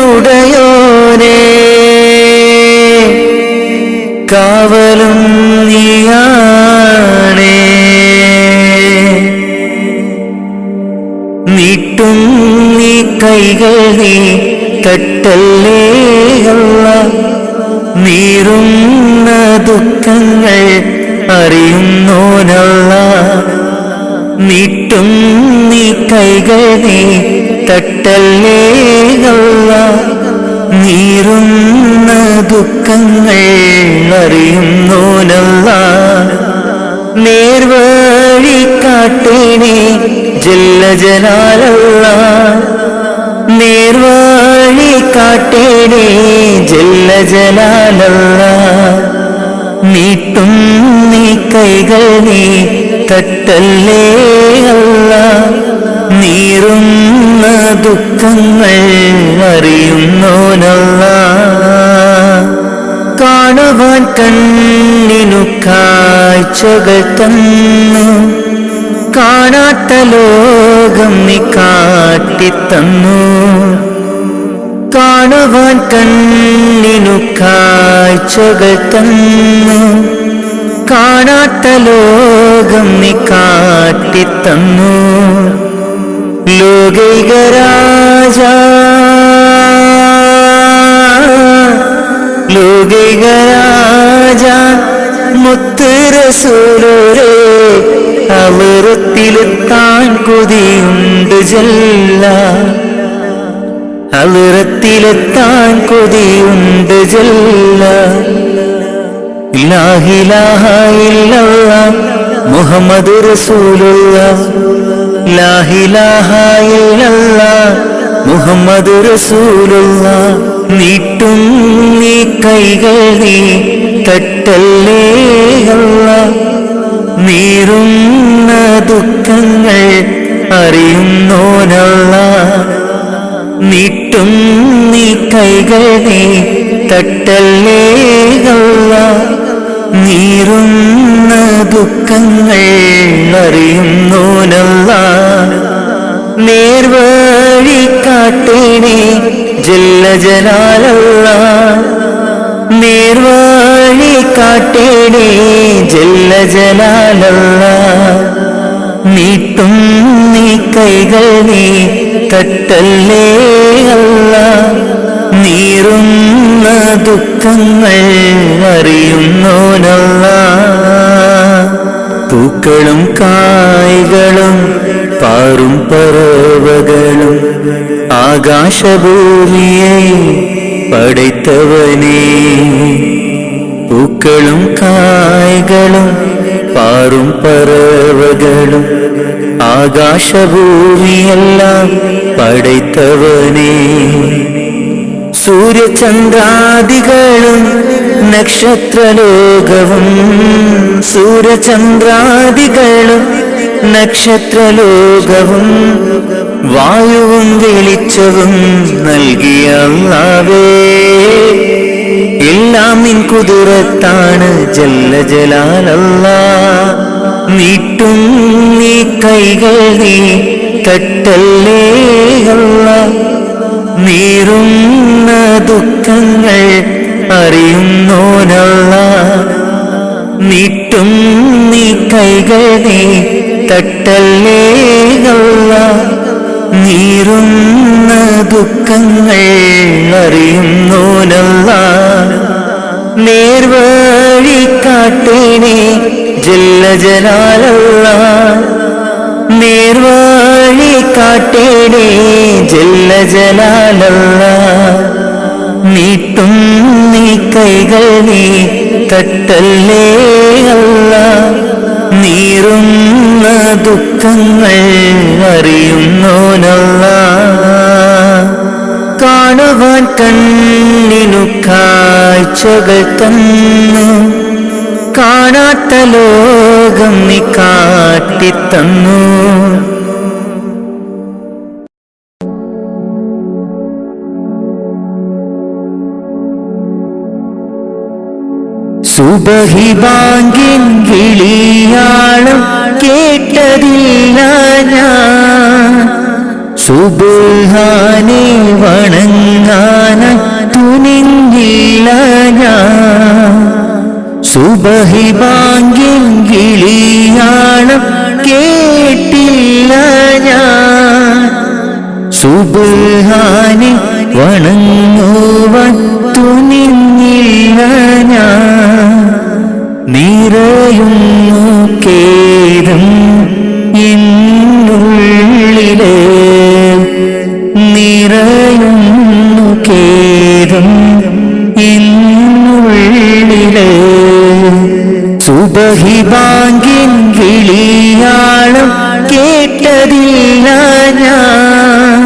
അഖിലത്തിനുടയോനേ കാവലും നീയാണേ നീട്ടും നീ കൈകൾ നീ തട്ടല്ലേ അല്ലാഹ് നീറുന്ന ദുഃഖങ്ങൾ അറിയുന്നോനല്ലാഹ് നീട്ടും നീ കൈകൾ നീ തട്ടല്ലേ അല്ലാഹ് നീറുന്ന ദുഃഖങ്ങൾ അറിയുന്നോനല്ലാഹ് നേർവഴി കാട്ടിനെ ജല്ല ജലാലല്ലാഹ് നേർവഴി കാട്ടേണേ ജല്ല ജലാലല്ലാഹ് നീട്ടും നീ കൈകൾ നീ തട്ടല്ലേ അല്ലാഹ് നീറുന്ന ദുഃഖങ്ങൾ അറിയുന്നോനല്ലാഹ് കാണുവാൻ കണ്ണിനു കാഴ്ചകൾ തന്നു കാണാത്ത ലോകം നീ കാട്ടിത്തന്നു കാണുവാൻ കണ്ണിനു കാഴ്ചകൾ തന്നു കാണാത്ത ലോകം നീ കാട്ടിത്തന്നു ലോകൈക രാജ ലോകൈക രാജ മുത്ത് റസൂലേ അവറത്തിലെത്താൻ കൊതിയുണ്ട് ജല്ല അവറത്തിലെത്താൻ കൊതിയുണ്ട് ജല്ല ലാ ഇലാഹ ഇല്ലല്ലാഹ് മുഹമ്മദ് റസൂലുള്ളാഹ് ലാ ഇലാഹ ഇല്ലല്ലാഹ് മുഹമ്മദ് റസൂലുള്ളാഹ് നീട്ടും നീ കൈകൾ നീ തട്ടല്ലേ അല്ലാഹ് നീറുന്ന ദുഃഖങ്ങൾ അറിയുന്നോനല്ലാഹ് നീട്ടും നീ കൈകൾ നീ തട്ടല്ലേ അല്ലാഹ് നീറുന്ന ദുഃഖങ്ങൾ അറിയുന്നോനല്ലാഹ് നേർവഴി കാട്ടേണേ ജല്ല ജലാലല്ലാഹ് നേർവഴി കാട്ടേണേ ജല്ല ജലാലല്ലാഹ് നീട്ടും നീ കൈകൾ നീ തട്ടല്ലേ അല്ലാഹ് നീറുന്ന ദുഃഖങ്ങൾ അറിയുന്നോനല്ലാഹ് പൂക്കളും കായ്കളും പാറും പറവകളും ആകാശഭൂമിയെ പടൈത്തവനേ പൂക്കളും കായ്കളും പാറും പറവകളും ആകാശഭൂമിയെല്ലാം പടൈത്തവനേ സൂര്യചന്ദ്രാദികളും നക്ഷത്രലോകവും സൂര്യചന്ദ്രാദികളും നക്ഷത്രലോകവും വായുവും വെളിച്ചവും നൽകിയ അല്ലാഹുവേ എല്ലാം നിൻ കുദറത്താണ് ജല്ല ജലാലല്ലാഹ് നീട്ടും നീ കൈകൾ നീ തട്ടല്ലേ അല്ലാഹ് നീറുന്ന ദുഃഖങ്ങൾ അറിയുന്നോനല്ലാഹ് നീട്ടും നീ കൈകൾ നീ തട്ടല്ലേ അല്ലാഹ് നീറുന്ന ദുഃഖങ്ങൾ അറിയുന്നോനല്ലാഹ് നേർവഴി കാട്ടേണേ ജല്ല ജലാലല്ലാഹ് നേർവഴി കാട്ടേണേ ജല്ല ജലാലല്ലാഹ് നീട്ടും നീ കൈകൾ നീ തട്ടല്ലേ അല്ലാഹ് നീറുന്ന ദുഃഖങ്ങൾ അറിയുന്നോനല്ലാഹ് കാണുവാൻ കണ്ണിനു കാഴ്ചകൾ തന്നു കാണാത്ത ലോകം നീ കാട്ടിത്തന്നു സുബഹി ബാങ്കിൻ വിളിയാളം കേട്ടതില്ല ഞാൻ സുബ്ഹാനെ വണങ്ങാൻ തുനിഞ്ഞില്ല ഞാൻ സുബഹി ബാങ്കിൻ വിളിയാളം കേട്ടില്ല ഞാൻ സുബ്ഹാനെ വണങ്ങുവാൻ തുനിഞ്ഞില്ല ഞാൻ നിറയുന്നു ഖേദം എന്നുള്ളിലെ നിറയുന്നു ഖേദം എന്നുള്ളിലെ സുബഹി ബാങ്കിൻ വിളിയാളം കേട്ടതില്ല ഞാൻ.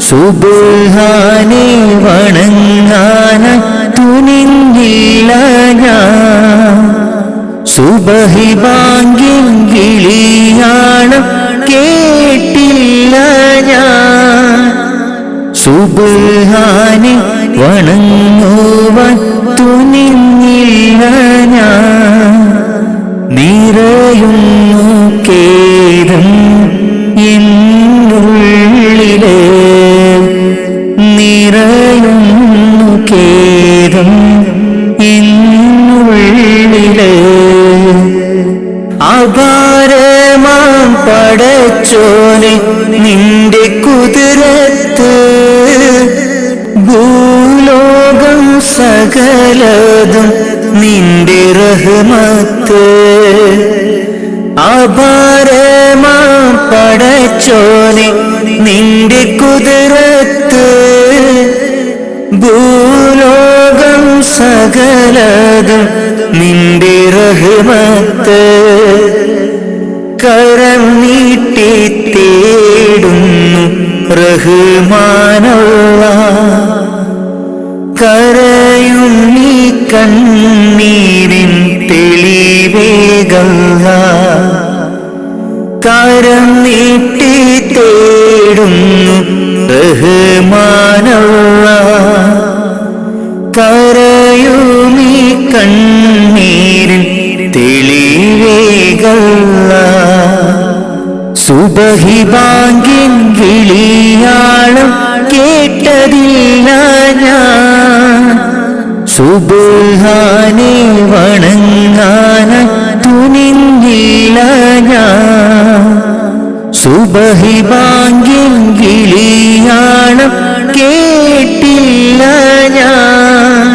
സുബ്ഹാനെ വണങ്ങാൻ തുനിഞ്ഞില്ല ഞാൻ. സുബഹി ബാങ്കിൻ വിളിയാണം കേട്ടില്ല ഞാൻ. സുബ്ഹാനെ വണങ്ങുവാൻ തുനിഞ്ഞില്ല ഞാൻ. നിറയുന്നു ഖേദം എന്നുള്ളിലെ, നിറയുന്നു ഖേദം എന്നുള്ളിലെ. അപാരമാം പടച്ചോനെ നിന്റെ കുതിരത്ത്, ഭൂലോകം സകലതും നിന്റെ റഹ്മത്ത്. അപാരമാം പടച്ചോനെ നിന്റെ കുതിരത്ത്, ഭൂലോകം സകലതും നിന്റെ റഹ്മത്ത്. കരം നീട്ടി തേടുന്നു റഹ്മാനല്ലാഹ്, കരയും നീ കണ്ണീരിൻ തെളിവേകല്ലാഹ്. കരം നീട്ടി തേടുന്നു റഹ്മാനല്ലാഹ്, കരയും നീ കണ്ണീരിൻ തെളിവേകല്ലാഹ്. സുബഹി ബാങ്കിൻ വിളിയാളം കേട്ടതില്ല ഞാൻ. സുബ്ഹാനെ വണങ്ങാൻ തുനിഞ്ഞില്ല ഞാൻ. സുബഹി ബാങ്കിൻ വിളിയാളം കേട്ടില്ല ഞാൻ.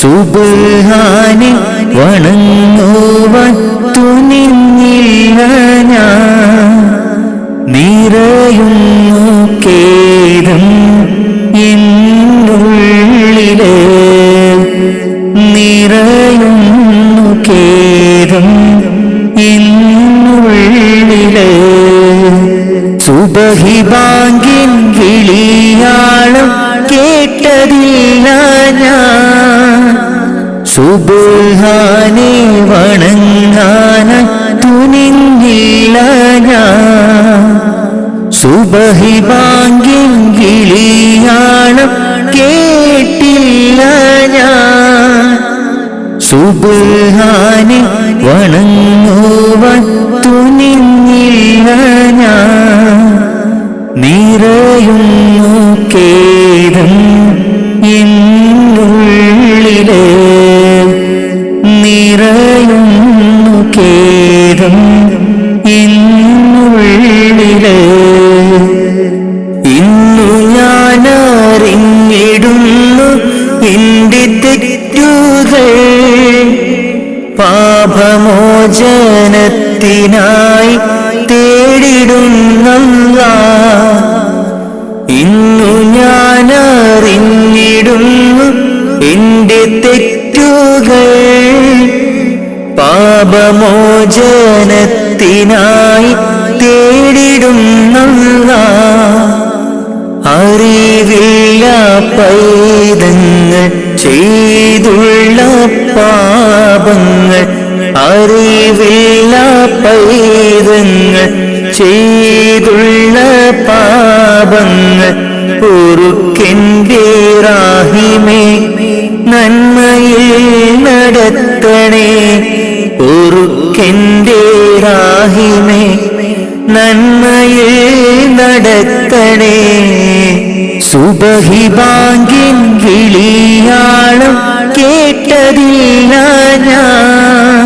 സുബ്ഹാനെ വണങ്ങുവാൻ തുനിഞ്ഞില്ല ഞാൻ. നിറയുന്നു ഖേദം എന്നുള്ളിലെ, നിറയുന്നു ഖേദം എന്നുള്ളിലെ. സുബഹി ബാങ്കിൻ വിളിയാളം കേട്ടതില്ല ഞാൻ. സുബ്ഹാനെ വണങ്ങാൻ തുനിഞ്ഞില്ല ഞാൻ. സുബഹി ബാങ്കിൻ വിളിയാളം കേട്ടില്ല ഞാൻ. സുബ്ഹാനെ വണങ്ങുവാൻ തുനിഞ്ഞില്ല ഞാൻ. നിറയുന്നു ഖേദം എന്നുള്ളിലെ, നിറയുന്നു ഖേദം എന്നുള്ളിലെ. ഇന്നു ഞാനറിഞ്ഞിടുന്നു എന്റെ തെറ്റുകൾ, പാപമോചനത്തിനായി തേടിടുന്നല്ലാഹ്. ഇന്നു ഞാനറിഞ്ഞിടുന്നു എന്റെ തെറ്റുകൾ, പാപമോചനത്തിനായി തേടിടുന്നല്ലാഹ്. അറിവില്ല പൈതങ്ങൾ ചെയ്തുള്ള പാപങ്ങൾ, അറിവില്ല പൈതങ്ങൾ ചെയ്തുള്ള പാപങ്ങൾ. പൊറുക്കെന്റെ റാഹിമേ നന്മയിൽ നടത്തണേ, പൊറുക്കെന്റെ റാഹിമേ നന്മയിൽ നടത്തണേ. സുബഹി ബാങ്കിൻ വിളിയാളം കേട്ടതില്ല ഞാൻ.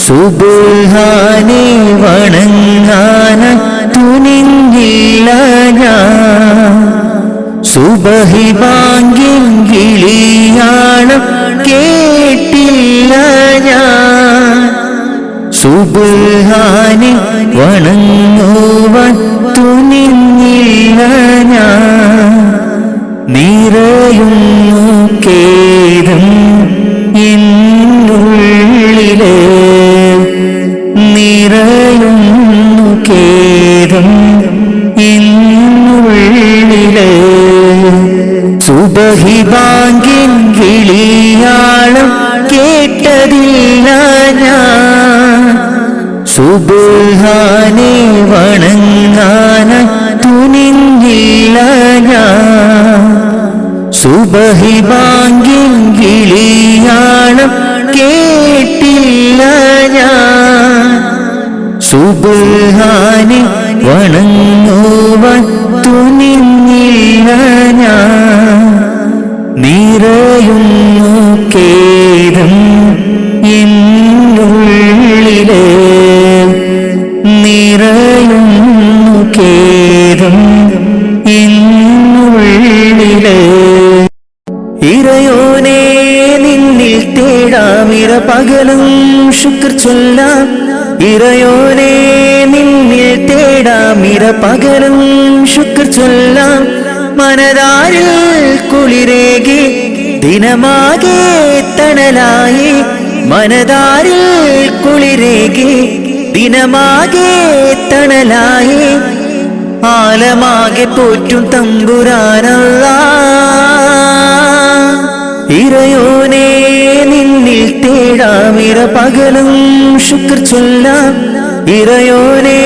സുബ്ഹാനെ വണങ്ങാൻ തുനിഞ്ഞില്ല ഞാൻ. സുബഹി ബാങ്കിൻ വിളിയാളം കേട്ടില്ല ഞാൻ. സുബ്ഹാനെ വണങ്ങുവാൻ തുനിഞ്ഞില്ല ഞാൻ. നിറയുന്നു ഖേദം എന്നുള്ളിലെ, നിറയുന്നു സുബഹി ബാങ്കിൻ വിളിയാളം കേട്ടതില്ല ഞാൻ സുബ്ഹാനെ വണങ്ങാൻ തുനിഞ്ഞില്ല ഞാൻ സുബഹി ബാങ്കിൻ വിളിയാളം കേട്ടില്ല ഞാൻ സുബ്ഹാനെ വണങ്ങുവാൻ തുനിഞ്ഞില്ല ഞാൻ നിറയുന്നു ഖേദം എന്നുള്ളിലെ നിറയുന്നു ഖേദം എന്നുള്ളിലെ ഇറയോനെ നിന്നിൽ തേടാമിര പകലും ശുക്ർ ചൊല്ലാം ഇറയോനെ നിന്നിൽ തേടാമിര പകലും ശുക്ർ ചൊല്ലാം മനതാരിൽ കുളിരേകി ദിനമാകെ തണലായി മനതാരിൽ കുളിരേകി ദിനമാകെ തണലായി ആലമാകെ പോറ്റും തമ്പുരാനല്ലാഹ് ഇറയോനെ നിന്നിൽ തേടാമിര പകലും ശുക്ർ ചൊല്ലാം ഇറയോനെ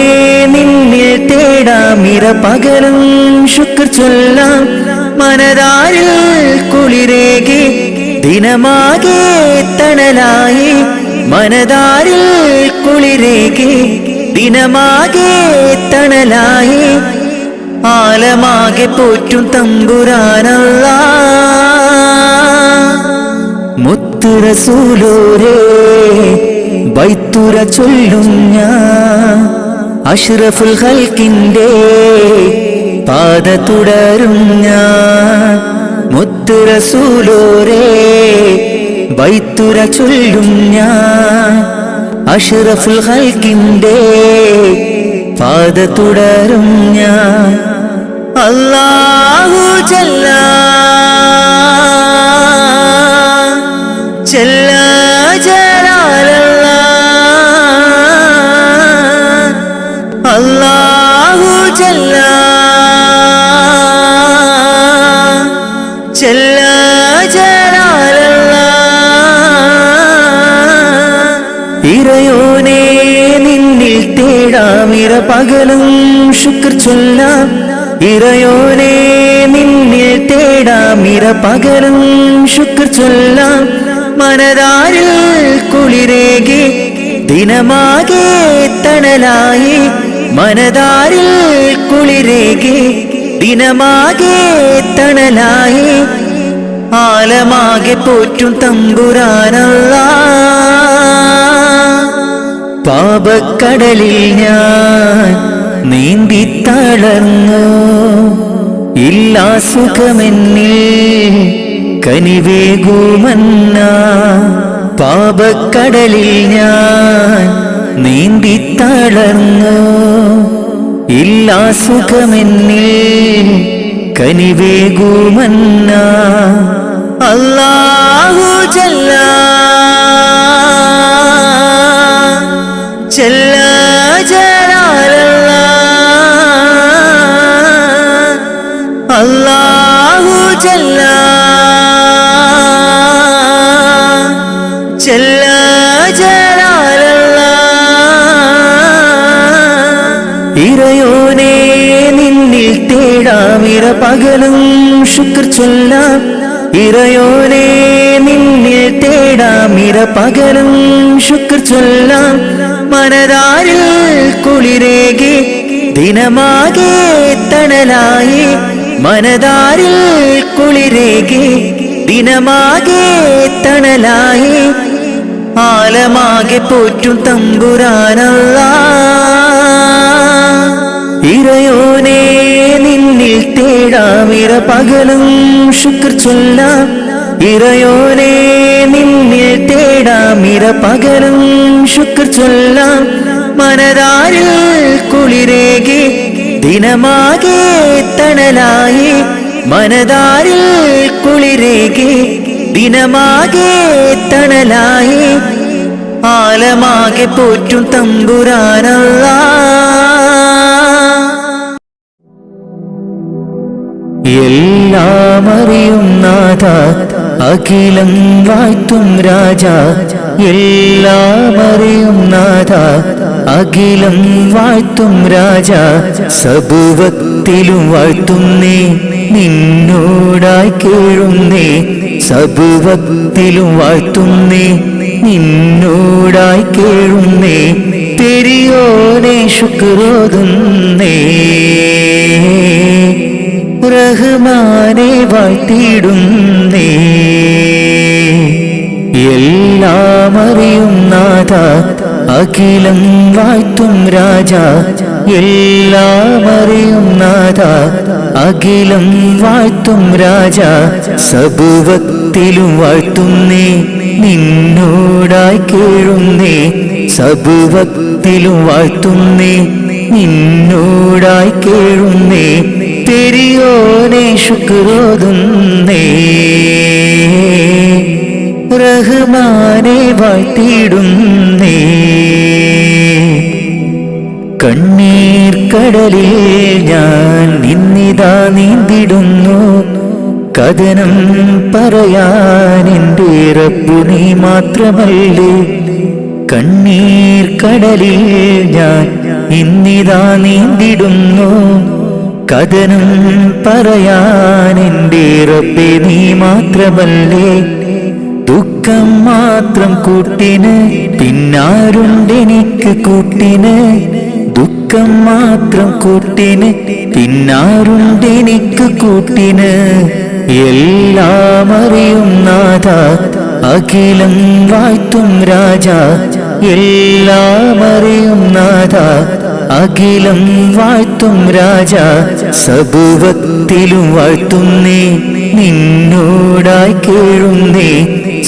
നിന്നിൽ തേടാമിര പകലും ശുക്ർ ചൊല്ലാം മനതാരിൽ കുളിരേകി ദിനമാകെ തണലായി മനതാരിൽ കുളിരേകി ദിനമാകെ തണലായി ആലമാകെ പോറ്റും തമ്പുരാനല്ലാഹ് മുത്ത് റസൂലൂരേ ബൈത്തുറ ചൊല്ലും ഞാൻ അഷ്റഫുൽ ഖൽഖിന്റെ പാത തുടരും ഞാൻ മുത്ത് റസൂലൂരേ ബൈത്തുറ ചൊല്ലും ഞാൻ അഷ്റഫുൽ ഖൽഖിന്റെ പാത തുടരും ഞാൻ അല്ലാഹു ജല്ല ജല്ല ജലാലല്ലാഹ് അല്ലാഹു ജല്ല ജല്ല ജലാലല്ലാഹ് ഇറയോനെ നിന്നിൽ തേടാമിര പകലും ശുക്ർ ചൊല്ലാം ഇറയോനെ നിന്നിൽ തേടാമിര പകലും ശുക്ർ ചൊല്ലാം മനതാരിൽ കുളിരേകി ദിനമാകെ തണലായി മനതാരിൽ കുളിരേകി ദിനമാകെ തണലായി ആലമാകെ പോറ്റും തമ്പുരാനല്ലാഹ് പാപക്കടലിൽ ഞാൻ നീന്തി തളർന്നു ഇല്ലാ സുഖമെന്നിൽ കനിവേകുമന്ന പാപക്കടലിൽ ഞാൻ നീന്തി തളർന്നു ഇല്ലാ സുഖമെന്നിൽ കനിവേകുമന്ന അല്ലാഹു ജല്ല ജല്ല ജലാലല്ലാഹ് അല്ലാഹു ജല്ല ജല്ല ജലാലല്ലാഹ് ഇറയോനെ നിന്നിൽ തേടാമിര പകലും ശുക്ർ ചൊല്ലാം ഇറയോനെ നിന്നിൽ തേടാമിര പകലും ശുക്ർ ചൊല്ലാം മനതാരിൽ കുളിരേകി ദിനമാകെ തണലായി മനതാരിൽ കുളിരേകി ദിനമാകെ തണലായി ആലമാകെ പോറ്റും തമ്പുരാനല്ലാഹ് ഇറയോനെ നിന്നിൽ തേടാമിര പകലും ശുക്ർ ചൊല്ലാം ഇറയോനെ നിന്നിൽ തേടാമിര പകലും ശുക്ർ ചൊല്ലാം മനതാരിൽ കുളിരേകി ദിനമാകെ തണലായി മനതാരിൽ കുളിരേകി ദിനമാകെ തണലായി ആലമാകെ പോറ്റും തമ്പുരാനല്ലാഹ് എല്ലാം അറിയും നാഥ അഖിലം വാഴ്ത്തും രാജ എല്ലാം അറിയും നാഥ അഖിലം വാഴ്ത്തും രാജ സബുവത്തിലും വാഴ്ത്തുന്നേ നിന്നോടായി കേഴുന്നേ സബുവത്തിലും വാഴ്ത്തുന്നേ നിന്നോടായി കേഴുന്നേ പെരിയോനെ ശുക്രോതുന്നേ റഹ്മാനെ വാഴ്ത്തിയിടുന്നേ എല്ലാം അറിയും നാഥ അഖിലം വാഴ്ത്തും രാജ എല്ലാം അറിയും നാഥ അഖിലം വാഴ്ത്തും രാജ സബുവത്തിലും വാഴ്ത്തുന്നേ നിന്നോടായി കേഴുന്നേ സബുവത്തിലും വാഴ്ത്തുന്നേ നിന്നോടായി കേഴുന്നേ പെരിയോനെ ശുക്രോതുന്നേ റഹ്മാനെ വാഴ്ത്തിയിടുന്നേ കണ്ണീർ കടലിൽ ഞാൻ നിന്നിതാ നീന്തിടുന്നു കഥനം പറയാൻ എൻ്റെ റബ്ബു നീ മാത്രമല്ലേ കണ്ണീർ കടലിൽ ഞാൻ ഇന്നിതാ നീന്തിടുന്നു കഥനം പറയാൻ എൻ്റെ റബ്ബേ നീ മാത്രമല്ലേ ദുഃഖം മാത്രം കൂട്ടിന് പിന്നാരുണ്ടെനിക്ക് കൂട്ടിന് ദുഃഖം മാത്രം കൂട്ടിന് പിന്നാരുണ്ടെനിക്ക് കൂട്ടിന് എല്ലാം അറിയും നാഥ അഖിലം വാഴ്ത്തും രാജ എല്ലാം അറിയും നാഥ അഖിലം വാഴ്ത്തും രാജ സബുവത്തിലും വാഴ്ത്തുന്നേ നിന്നോടായി കേഴുന്നേ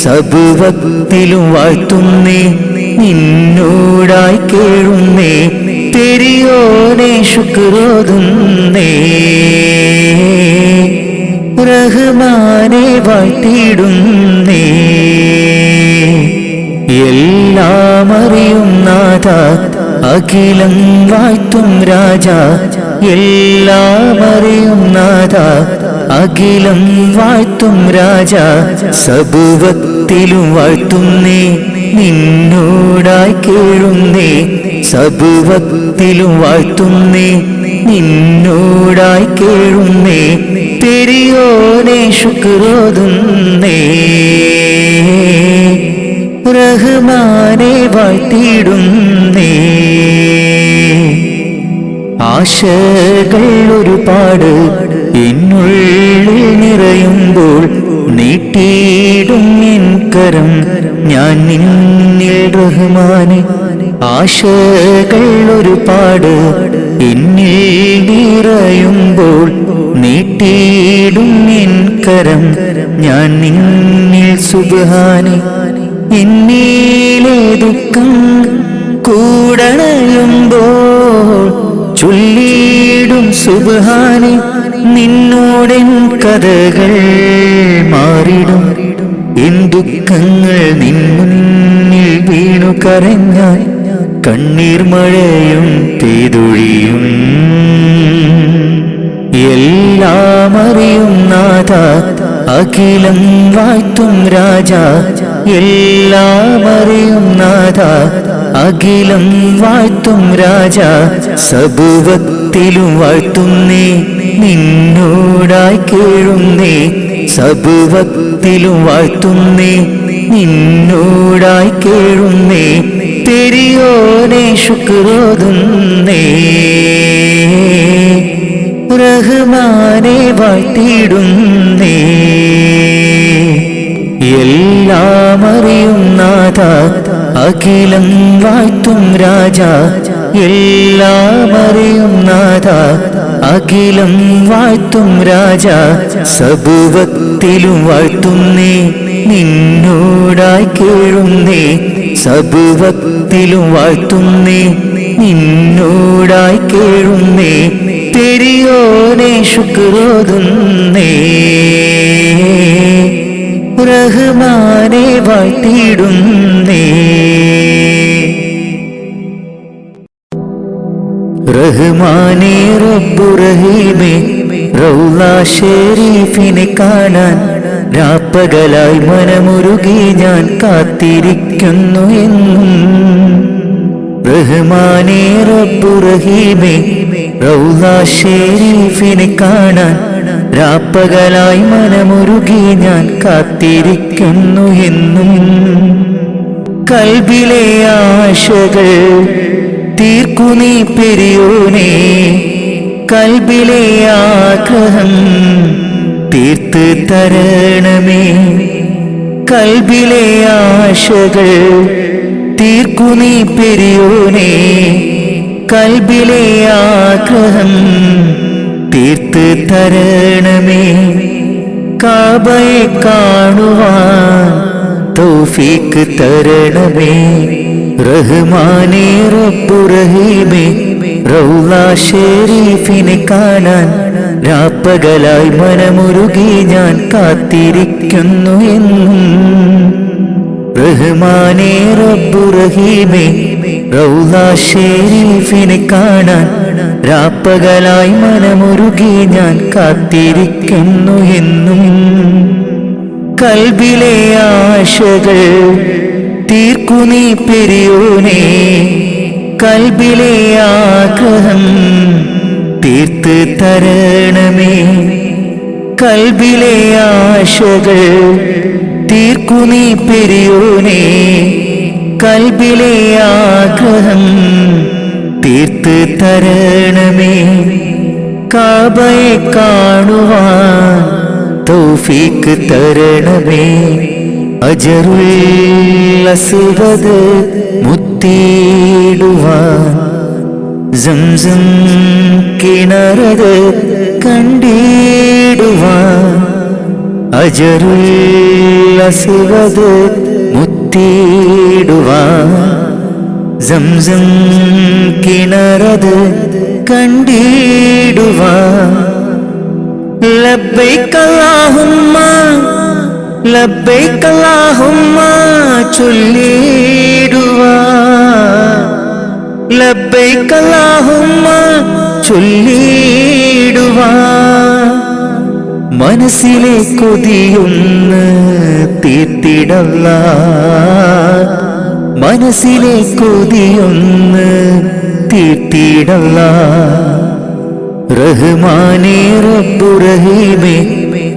സബുവത്തിലും വാഴ്ത്തുന്നേ നിന്നോടായി കേഴുന്നേ പെരിയോനെ ശുക്രോതുന്നേ റഹ്മാനെ വാഴ്ത്തിയിടുന്നേ എല്ലാം അറിയും നാഥ അഖിലം വാഴ്ത്തും രാജ എല്ലാം അറിയും നാഥ അഖിലം വാഴ്ത്തും രാജ സബുവത്തിലും വാഴ്ത്തുന്നേ നിന്നോടായി കേഴുന്നേ സബുവത്തിലും വാഴ്ത്തുന്നേ നിന്നോടായി കേഴുന്നേ പെരിയോനെ ശുക്രോതുന്നേ റഹ്മാനെ വാഴ്ത്തിയിടുന്നേ ആശകൾ ഒരുപാട് എന്നുള്ളിൽ നിറയുമ്പോൾ നീട്ടിയിടും എൻ കരം ഞാൻ നിന്നിൽ റഹ്മാനെ ആശകൾ ഒരുപാട് എന്നിൽ നിറയുമ്പോൾ നീട്ടിയിടും എൻ കരം ഞാൻ നിന്നിൽ സുബ്ഹാനെ എന്നിലെ ദുഃഖം കൂടണയുമ്പോൾ ചൊല്ലിയിടും സുബ്ഹാനെ നിന്നോടെൻ കഥകൾ മാറിടും എൻ ദുഃഖങ്ങൾ നിൻ മുന്നിൽ വീണു കരഞ്ഞാൽ കണ്ണീർ മഴയും പെയ്തൊഴിയും എല്ലാം അറിയും നാഥ അഖിലം വാഴ്ത്തും രാജ എല്ലാം അറിയും നാഥ അഖിലം വാഴ്ത്തും രാജ സബുവത്തിലും വാഴ്ത്തുന്നേ നിന്നോടായി കേഴുന്നേ സബുവത്തിലും വാഴ്ത്തുന്നേ നിന്നോടായി കേഴുന്നേ പെരിയോനെ ശുക്രോതുന്നേ റഹ്മാനെ വാഴ്ത്തിയിടുന്നേ എല്ലാം അറിയും നാഥ അഖിലം വാഴ്ത്തും രാജ എല്ലാം അറിയും നാഥ അഖിലം വാഴ്ത്തും രാജ സബുവത്തിലും വാഴ്ത്തുന്നേ നിന്നോടായി കേഴുന്നേ സബുവത്തിലും വാഴ്ത്തുന്നേ നിന്നോടായി കേഴുന്നേ പെരിയോനെ ശുക്രോതുന്നേ റഹ്മാനെ വാഴ്ത്തിയിടുന്നേ റഹ്മാനേ റബ്ബു റഹീമേ റൗള ഷരീഫിനെ കാണാൻ രാപ്പകലായി മനമുരുകി ഞാൻ കാത്തിരിക്കുന്നു എന്നും. റഹ്മാനേ റബ്ബു റഹീമേ റൗള ഷരീഫിനെ കാണാൻ രാപ്പകലായി മനമുരുകി ഞാൻ കാത്തിരിക്കുന്നു എന്നും. കൽബിലെ ആശകൾ തീർക്കു നീ പെരിയോനേ, കൽബിലെ ആഗ്രഹം തീർത്ത് തരണമേ. കൽബിലെ ആശകൾ തീർക്കു നീ പെരിയോനേ, കൽബിലെ ആഗ്രഹം തീർത്ത് തരണമേ. കാബയെ കാണുവാൻ തൗഫീക്ക് തരണമേ. റഹ്മാനേ റബ്ബു റഹീമേ റൗള ഷരീഫിനെ കാണാൻ രാപ്പകലായി മനമുരുകി ഞാൻ കാത്തിരിക്കുന്നു എന്നും. റഹ്മാനേ റബ്ബു റഹീമേ റൗള ഷരീഫിനെ കാണാൻ രാപ്പകലായി മനമുരുകി ഞാൻ കാത്തിരിക്കുന്നു എന്നും. കൽബിലെ ആശകൾ തീർക്കു നീ പെരിയോനേ, കൽബിലെ ആഗ്രഹം തീർത്ത് തരണമേ. കൽബിലെ ആശകൾ തീർക്കു നീ പെരിയോനേ, കൽബിലെ ആഗ്രഹം തീർത്ത് തരണമേ. കാബയെ കാണുവാൻ തൗഫീക്ക് തരണമേ. അജറുൽ അസ്വദ് മുത്തിടുവാൻ സംസം കിണറത് കണ്ടിടുവാൻ. അജറുൽ അസ്വദ് മുത്തിടുവാൻ സംസം കിണറത് കണ്ടിടുവാൻ. ലബ്ബൈക അല്ലാഹുമ്മ ലബ്ബൈക അല്ലാഹുമ്മ ചൊല്ലിടുവാൻ. ലബ്ബൈക അല്ലാഹുമ്മ ചൊല്ലിടുവാൻ. മനസ്സിലെ കൊതിയൊന്ന് തീർത്തിടല്ലാ, മനസ്സിലെ കൊതിയൊന്ന് തീർത്തിടല്ലാ. റഹ്മാനേ റബ്ബു റഹീമേ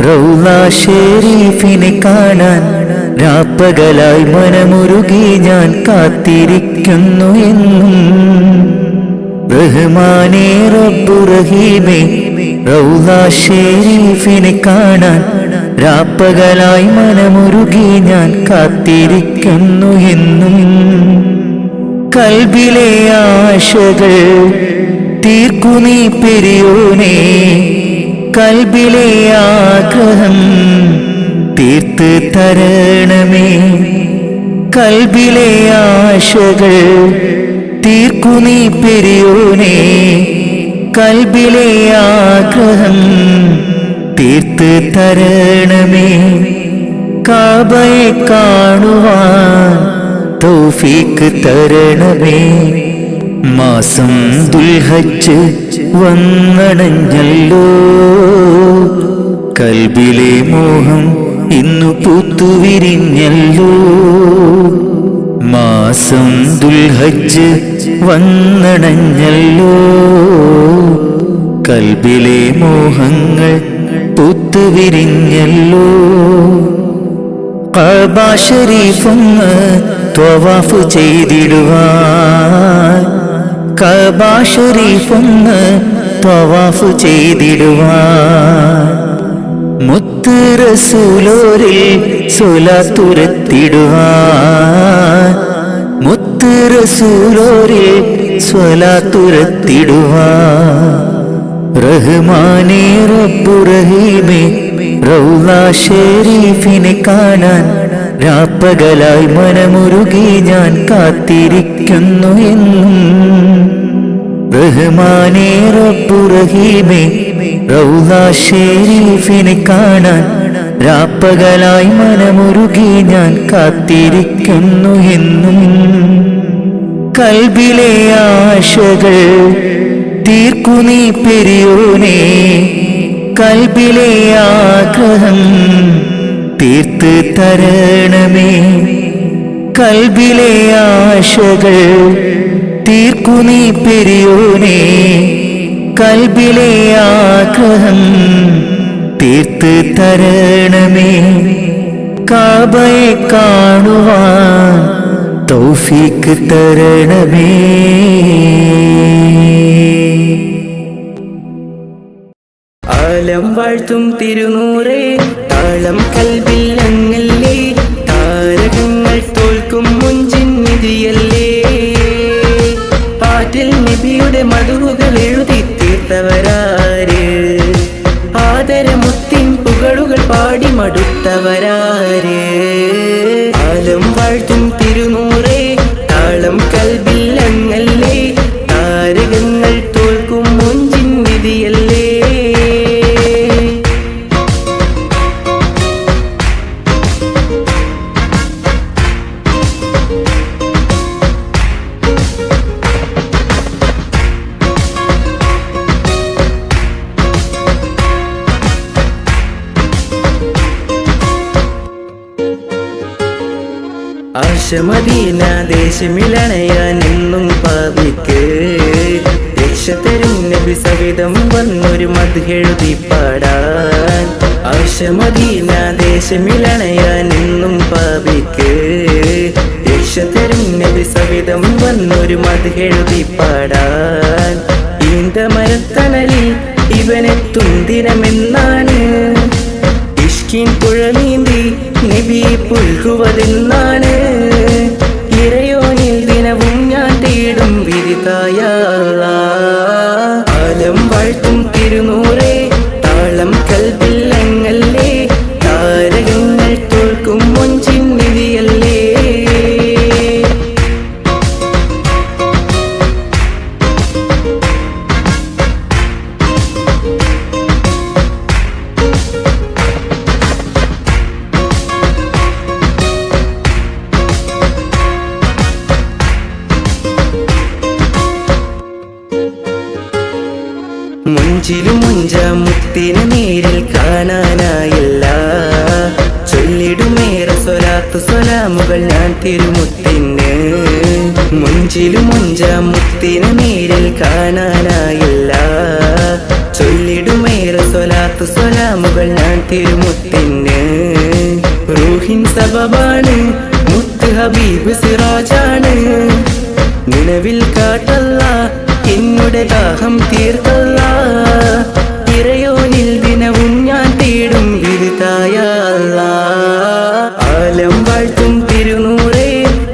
റൗള ഷരീഫിനെ കാണാൻ രാപ്പകലായി മനമുരുകി ഞാൻ കാത്തിരിക്കുന്നു എന്നും. റഹ്മാനേ റബ്ബു റഹീമേ റൗള ഷരീഫിനെ കാണാൻ രാപ്പകലായി മനമുരുകി ഞാൻ കാത്തിരിക്കുന്നു എന്നും. കൽബിലെ ആശകൾ തീർക്കു നീ പെരിയോനേ, കൽബിലെ ആഗ്രഹം തീർത്ത് തരണമേ. കൽബിലെ ആശകൾ തീർക്കു നീ പെരിയോനേ, കൽബിലെ ആഗ്രഹം തീർത്ത് തരണമേ. കാബയെ കാണുവാൻ തൗഫീക്ക് തരണമേ. മാസം ദുൽഹജ്ജ് വന്നണഞ്ഞല്ലോ, കൽബിലെ മോഹം ഇന്നു പൂത്തുവിരിഞ്ഞല്ലോ. മാസം ദുൽഹജ്ജ് വന്നണഞ്ഞല്ലോ, കൽബിലെ മോഹങ്ങൾ പൂത്തുവിരിഞ്ഞല്ലോ. കഅബ ശരീഫൊന്ന് ത്വവാഫ് ചെയ്തിടുവാൻ, കഅബ ശരീഫൊന്ന് ത്വവാഫ് ചെയ്തിടുവാൻ. മുത്ത് റസൂലോരിൽ സ്വലാത്തുരത്തിടുവാൻ, മുത്ത് റസൂലോരിൽ സ്വലാത്തുരത്തിടുവാൻ. റഹ്മാനേ റബ്ബു റഹീമേ റൗള ഷരീഫിനെ കാണാൻ രാപ്പകലായി മനമുരുകി ഞാൻ കാത്തിരിക്കുന്നു എന്നും. റഹ്മാനേ റബ്ബു റഹീമേ റൗള ഷരീഫിനെ കാണാൻ രാപ്പകലായി മനമുരുകി ഞാൻ കാത്തിരിക്കുന്നു എന്നും. കൽബിലെ ആശകൾ തീർക്കു നീ പെരിയോനേ, കൽബിലെ ആഗ്രഹം തീർത്ത് തരണമേ. കൽബിലെ ആശകൾ തീർക്കു നീ പെരിയോനേ. കൽബിലെ ആഗ്രഹം തീർത്ത് തരണമേ. കാബയെ കാണുവാൻ തൗഫീക്ക് തരണമേ. ആലം വാഴ്ത്തും തിരുനൂറേ, താളം കൽബിൽ അങ്ങല്ലേ. താരകങ്ങൾ തോൽക്കും മുഞ്ചിൻ നിധിയല്ലേ. പാട്ടിൽ നബിയുടെ മധുകൾ എഴുതി തീർത്തവരാര്? ആദരമുത്തിൻ പുകളുകൾ പാടി മടുത്തവരാര്? ആലം വാഴ്ത്തും തിരുനൂറേ, താളം കൽബിൽ അങ്ങല്ലേ. താരകങ്ങൾ തോൽക്കും മുഞ്ചിൻ നിധിയല്ലേ. ആശമദീന ദേശമിലണയാൻ എന്നും പാപിക്ക് രക്ഷ തരും നബി സവിധം വന്നൊരു മദ്ഹെഴുതി പാടാൻ. ആശമദീന ദേശമിലണയാൻ എന്നും പാപിക്ക് രക്ഷ തരും നബി സവിധം വന്നൊരു മദ്ഹെഴുതി പാടാൻ. ഈന്ത മരത്തണലിൽ ഇവനെത്തും ദിനമെന്നാണ്. ഇഷ്കിൻ പുഴ നീന്തി നബി പുൽകുവതെന്നാണ്. ഇറയോനിൽ ദിനവും ഞാൻ തേടും വിരിതായ ആലം വാഴ്ത്തും തിരുനൂറേ, താളം കൽബിൽ അങ്ങല്ലേ. താരകങ്ങൾ തോൽക്കും മുഞ്ചിൻ നിധിയല്ലേ. മുഞ്ചിലും മുഞ്ച മുത്തിനെ നേരിൽ കാണാനായില്ല. ചൊല്ലിടുമേറെ സ്വലാത്തു സ്വലാമുകൾ ഞാൻ തിരുമുത്തിന്. മുഞ്ചിലും മുഞ്ച മുത്തിനെ നേരിൽ കാണാനായില്ല. ചൊല്ലിടുമേറെ സ്വലാത്തു സ്വലാമുകൾ ഞാൻ തിരുമുത്തിന്. റൂഹിൻ സബബാണ് മുത്ത് ഹബീബ് സിറാജാണ്. നിലവിൽ കാട്ടല്ല എന്നുടെ ദാഹം തീർക്കല്ല. ഇറയോനിൽ ദിനവും ഞാൻ തേടും വിരുതായ ആലം വാഴ്ത്തും തിരുനൂറേ,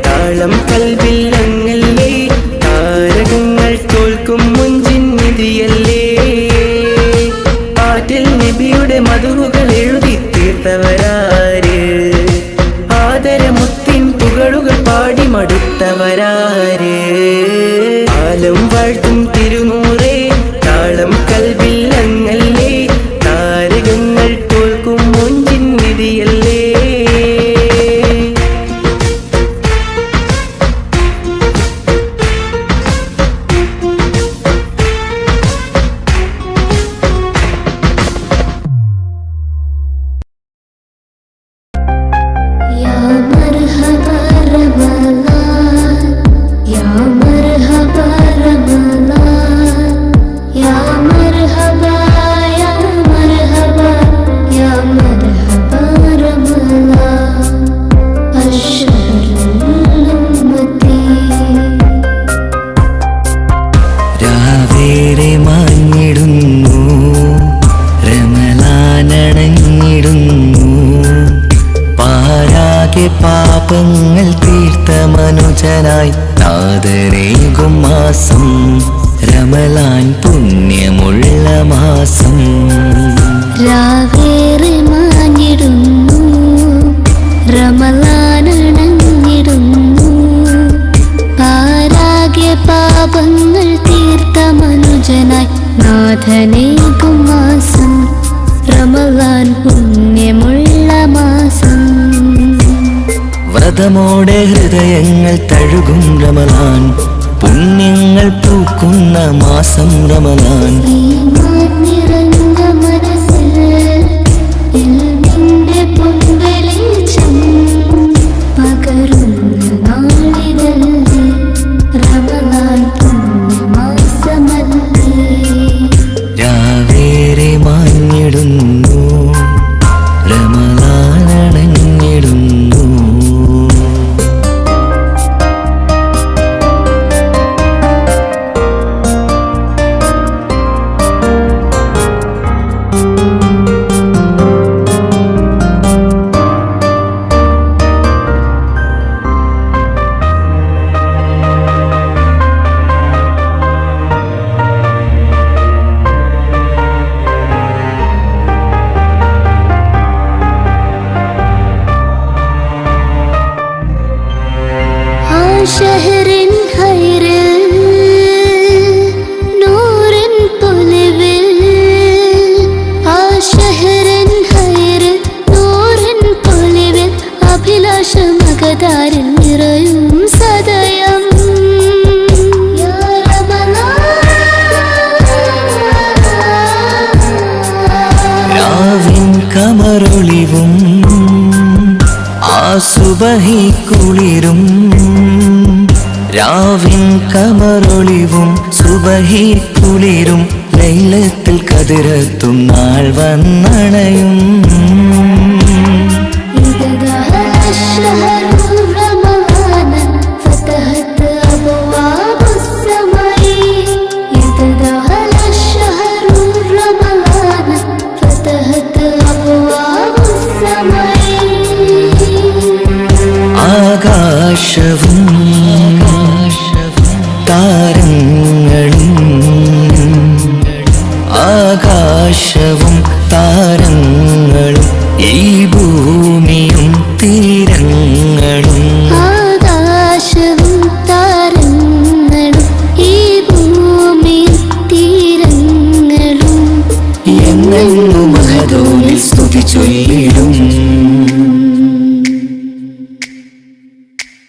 താളം കൽബിൽ അങ്ങല്ലേ. താരകങ്ങൾ തോൽക്കും മുഞ്ചിൻ നിധിയല്ലേ. പാട്ടിൽ നബിയുടെ മധുകൾ എഴുതി തീർത്തവരാര്? ആദരമുത്തിൻ പുകളുകൾ പാടി മടുത്തവരാര്? ആലം വാഴ്ത്തും തിരുനൂറേ, താളം കൽബിൽ അങ്ങല്ലേ. താരകങ്ങൾ തോൽക്കും മുഞ്ചിൻ നിധിയല്ലേ. പാപങ്ങൾ തീർത്ത മനുജനായി നാദരേകും മാസം റമളാൻ പുണ്യമുള്ള മാസം. രാവേറെ മാഞ്ഞിടുന്നു റമളാനണഞ്ഞിടുന്നു. പാരാഗ്യ പാപങ്ങൾ തീർത്ത മനുജനായി നാഥനേകും മാസം റമളാൻ പുണ്യമുള്ള മാസം. വ്രതമോടെ ഹൃദയങ്ങൾ തഴുകും റമളാൻ, പുണ്യങ്ങൾ പൂക്കുന്ന മാസം റമളാൻ. ഈമാൻ നിറഞ്ഞ മനസ്സ് ഷഹറിൻ ഹൈറിൽ നൂറിൻ പൊലിവിൽ ആ ഷഹറിൻ ഹൈറിൽ നൂറിൻ പൊലിവിൽ അഭിലാഷമകതാരിൽ നിറയും സദയം രാവിൻ കമറൊളിവും ആ സുബഹി കുളിരും രാവിൻ കമറൊളിവും സുബഹി കുളിരും ലൈലത്തിൽ കതിരത്തും നാൾ വന്നണയും ആകാശവും താരങ്ങളും ആകാശവും താരങ്ങളും ഈ ഭൂമിയും തീരങ്ങളും ആകാശവും താരങ്ങളും ഈ ഭൂമിയും തീരങ്ങളും എന്നെന്നും മഹദോനിൽ സ്തുതി ചൊല്ലിടും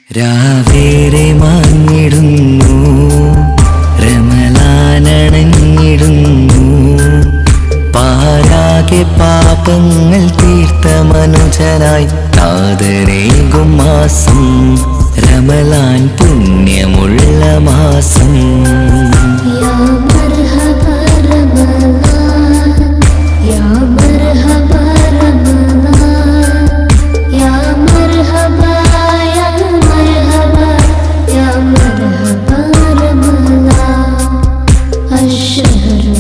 രാവേറെ മാഞ്ഞിടുന്നു റമളാനണഞ്ഞിടുന്നു പാരാകെ പാപങ്ങൾ തീർത്ത മനുജനായി നാദരേകും മാസം റമളാൻ പുണ്യമുള്ള മാസം യാ മർഹബ റമളാൻ യാ മർഹബ റമളാൻ യാ മർഹബ യാ മർഹബ യാ മർഹബ റമളാൻ അശ്ഹറുൽ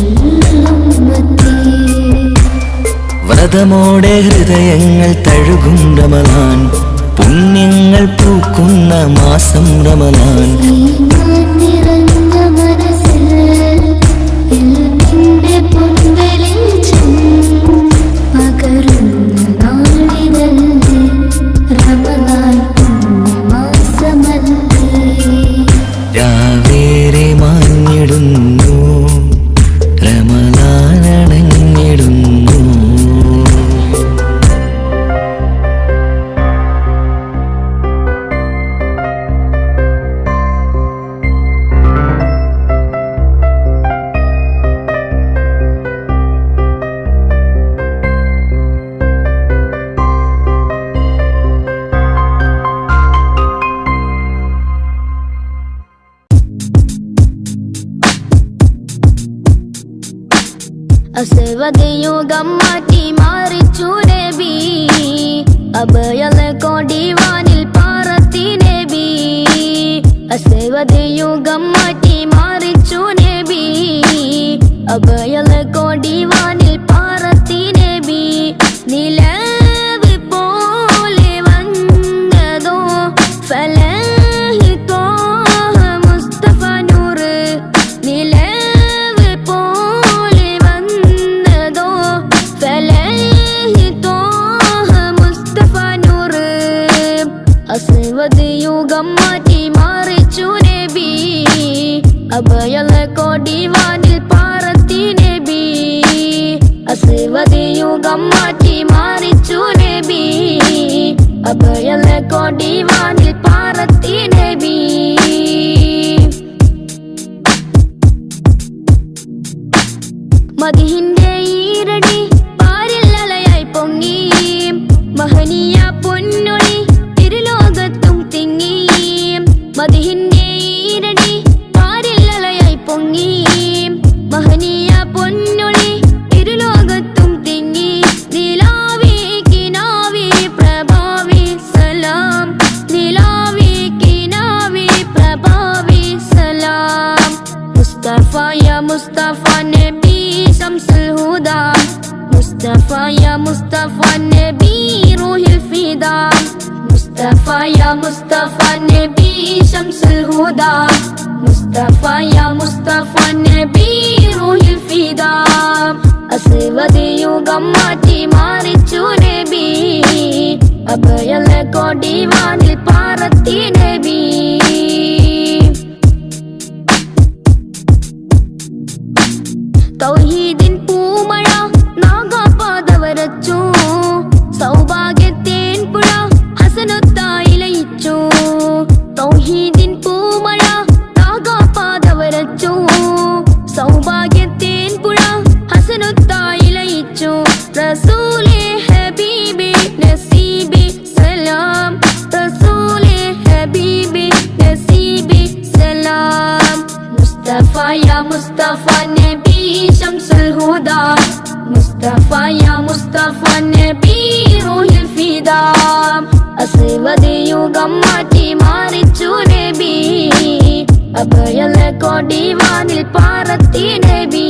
ഉമ്മത്തി വ്രതമോടെ ഹൃദയങ്ങൾ തഴുകും റമളാൻ പുണ്യങ്ങൾ പൂക്കുന്ന മാസം റമളാൻ ഈമാൻ നിറഞ്ഞ മനസ്സിൽ ഇൽമിന്റെ പൊൻവെളിച്ചം പകരുന്ന നാളിതല്ലേ റമളാൻ പുണ്യമാസമല്ലേ രാവേറെ മാഞ്ഞിടുന്നു റമളാനണഞ്ഞിടുന്നു അസ്വദയുഗം മാറ്റി മാറിച്ചു നബി അഭയലെ കൊടിവാനിൽ പാറത്തി നബി അസ്വദയുഗം മാറ്റി മാറിച്ചു നബി അഭയലെ കൊടിവാനിൽ പാറത്തി നബി നിലവ് പോലെ വന്നതോ ഫലഹി തോഹ മുസ്തഫ നൂറ് നിലവ് പോലെ വന്നതോ ഫലഹി തോഹ മുസ്തഫ നൂറ് അസ്വദ് യുഗം മാറ്റി മാറിച്ചു നബി അഭയലെ കൊടിവാനിൽ പാറത്തി നബി അസ്വദ് യുഗം മാറ്റി മാറിച്ചു നബി അഭയലെ കൊടിവാനിൽ പാറത്തി നബി മദിഹിന്റെ ഈരടി പാരിൽ അലയായി പൊങ്ങി മഹനീയ പൊന്നൊളി തിരുലോകത്തും തിങ്ങി മദിഹിന്റെ ഈരടി പാരിൽ അലയായി പൊങ്ങി മഹനീയ പൊന്നൊളി തിരുലോകത്തും തിങ്ങി നിലാവി കിനാവി പ്രഭാവി സലാം നിലാവി കിനാവി പ്രഭാവി സലാം മുസ്തഫ യാ മുസ്തഫ നബി ശംസുൽ ഹുദാ മുസ്തഫ യാ മുസ്തഫ നബി റൂഹിൽ ഫിദാ മുസ്തഫ യാ മുസ്തഫ നബി ശംസുൽ ഹുദാ മുസ്തഫ യാ മുസ്തഫ നബി റൂഹിൽ ഫിദാ അസ്വദ് യുഗം മാറ്റി മാറിച്ചു നബി അഭയലെ കൊടിവാനിൽ പാറത്തി നബി അഭയല കൊടിവാനിൽ പാറത്തി നബി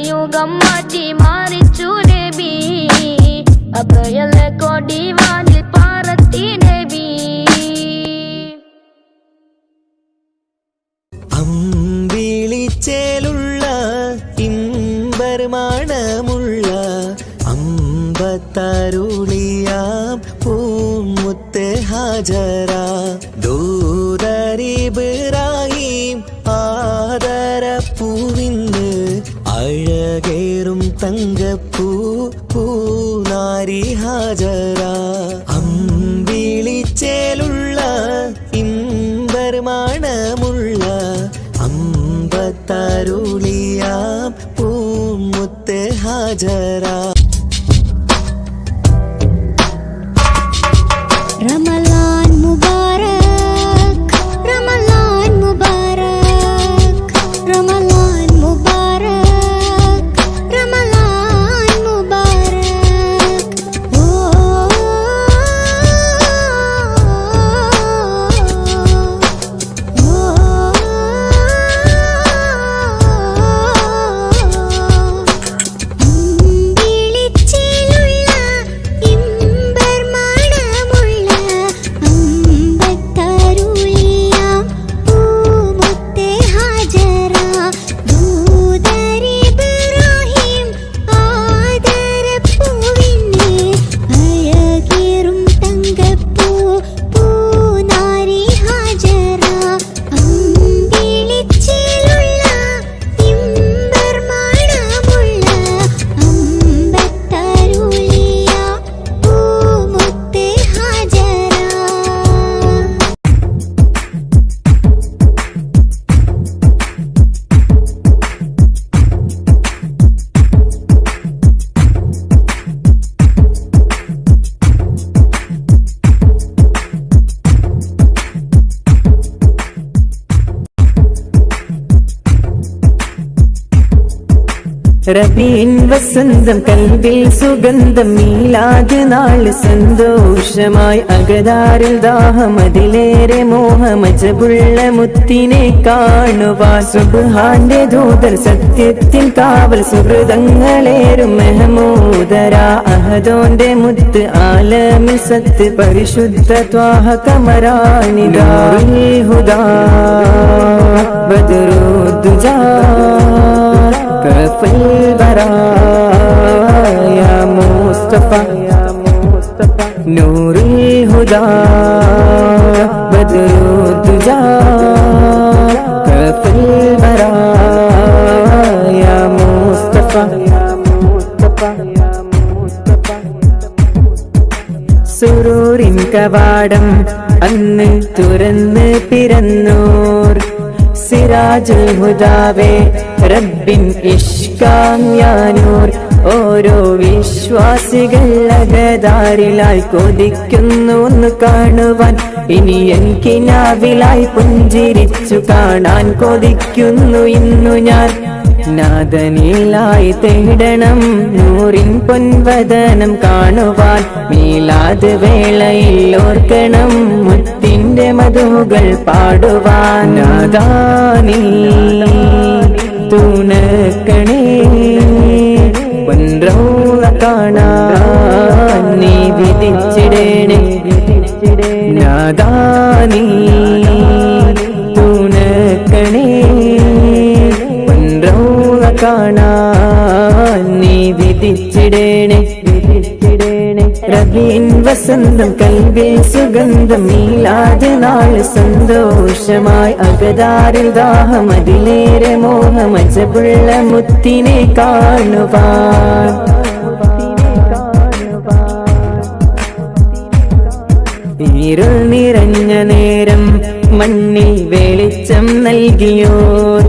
യുഗം മാറ്റി മാറിച്ചു നബി അഭയല കൊടിവാനിൽ പാറത്തി നബി അമ്പിളിച്ചേലുള്ള ഇമ്പർമാണമുള്ള അമ്പത്തരുളിയാം പൂമുത്ത് ഹാജറ ദൂതരിബ്രാഹിം ആദരപ്പൂവിന്ന് അഴകേറും തങ്കപ്പൂ പൂനാരി Hajara അമ്പിളിച്ചേലുള്ള ഇമ്പർമാണമുള്ള അമ്പത്തരുളിയാം പൂമുത്ത് Hajara Ramalan Mubarak, Ramalan Mubarak, Ramalan Mubarak, Ramalan Mubarak. Oh, വിളിച്ചിലുള്ള ഇമ്പർമണമുള്ള അമ്പത്തരുളിയാം പൂമുത്ത് Hajara ദൂതരിബ്രാഹിം ആദരപ്പൂവിന് അഴകേറും തങ്കപ്പൂ പൂനാരി ഹാജറ അമ്പിളിച്ചിലുള്ള ഇമ്പർമണമുള്ള അമ്പത്തരുളിയാം പൂമുത്ത് ഹാജറ റബീൻ വസന്തം കൽവിൽ സുഗന്ധം മീലാദ് നാള് സന്തോഷമായി അകതാരിൽ ദാഹമതിലേറെ മോഹമജബുള്ള മുത്തിനെ കാണുവാൻ സുബ്ഹാന്റെ ദൂതർ സത്യത്തിൻ കാവൽ സുഹൃതങ്ങളേറും മെഹമൂദര അഹദോന്റെ മുത്ത് ആലമിൽ സത്ത് പരിശുദ്ധ ത്വാഹ കമരാനിദാ ഹുദാ ബദ്റുദ്ദുജാ كفى البرايا مصطفى نور الهدى بدر الدجى كفى البرايا مصطفى സുറൂറിൻ കവാടം അന്ന് തുറന്ന് പിറന്നോർ സിറാജുൽ ഹുദാവേ റബ്ബിൻ ഇഷ്കാം യാനൂർ ഓരോ വിശ്വാസികൾ അകതാരിലായി കൊതിക്കുന്നു ഒന്ന് കാണുവാൻ ഇനി എനിക്കിനാവിലായി പുഞ്ചിരിച്ചു കാണാൻ കൊതിക്കുന്നു ഇന്നു ഞാൻ നാദനിലായി തേടണം നൂറിൻ പൊൻവദനം കാണുവാൻ മീലാദ് വേളയിൽ ഓർക്കണം മുത്തിന്റെ മധുകൾ പാടുവാൻ നാദാനീ തുണക്കണേ പൊൻറൗള കാണാൻ നീ വിധിച്ചിടേണേ നാദാനീ തുണക്കണേ പൊൻറൗള കാണാൻ നീ വിധിച്ചിടേണേ റബീൻ വസന്തം കൽവിൽ സുഗന്ധം മീലാദ് നാള് സന്തോഷമായി അകതാരിൽ ദാഹമതിലേറെ മോഹമജബുള്ള മുത്തിനെ കാണുവാൻ ഇരുൾ നിറഞ്ഞ നേരം മണ്ണിൽ വെളിച്ചം നൽകിയോർ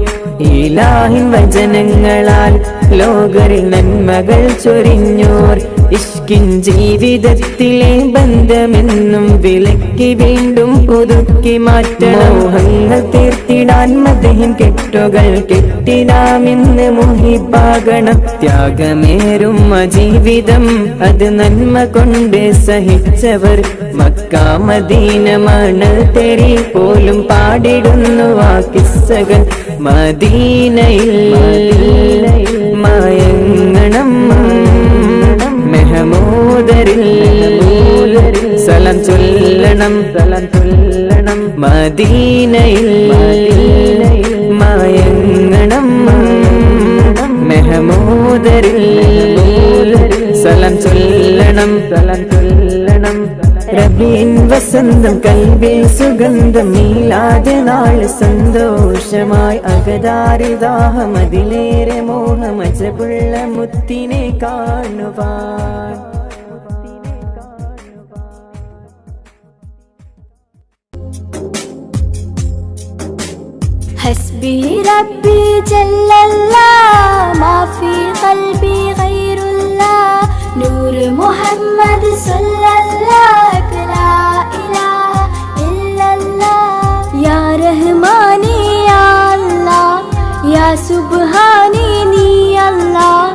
ഇലാഹിൻ വചനങ്ങളാൽ ലോകരിൽ നന്മകൾ ചൊരിഞ്ഞോർ ഇഷ്കിൻ ജീവിതത്തിലെ ബന്ധമെന്നും വിലക്കി വീണ്ടും പുതുക്കി മാറ്റണം. മോഹങ്ങൾ തീർത്തിടാൻ മദഹിൻ കെട്ടുകൾ കെട്ടിടാമെന്ന് മുഹിബാകണം. ത്യാഗമേറും ജീവിതം അത് നന്മ കൊണ്ട് സഹിച്ചവർ മക്ക മദീന മണൽ തെരി പോലും പാടിടുന്നു ആ കിസ്സകൾ. മദീനയിൽ മയങ്ങണം മെഹമൂദരിൽ സലാം ചൊല്ലണം മദീനയിൽ മയങ്ങണം മെഹമൂദരിൽ സലാം ചൊല്ലണം. റബീൻ വസന്തം കൽബിൽ സുഗന്ധം മീലാദ് നാൾ സന്തോഷമായി അകതാരിദാഹം അതിലേറെ മോഹം അജബുള്ള മുത്തിനെ കാണുവാൻ. ഹസ്ബി റബ്ബി ജല്ലല്ലാഹ് മാ ഫീ ഖൽബി ഗൈറുല്ലാഹ് നൂർ മുഹമ്മദ് സല്ലല്ലാഹു ലാ ഇലാഹ ഇല്ലല്ലാഹ്. യാ റഹ്മാനി യാ അല്ലാഹ് യാ സുബ്ഹാനി നീ അല്ലാഹ്.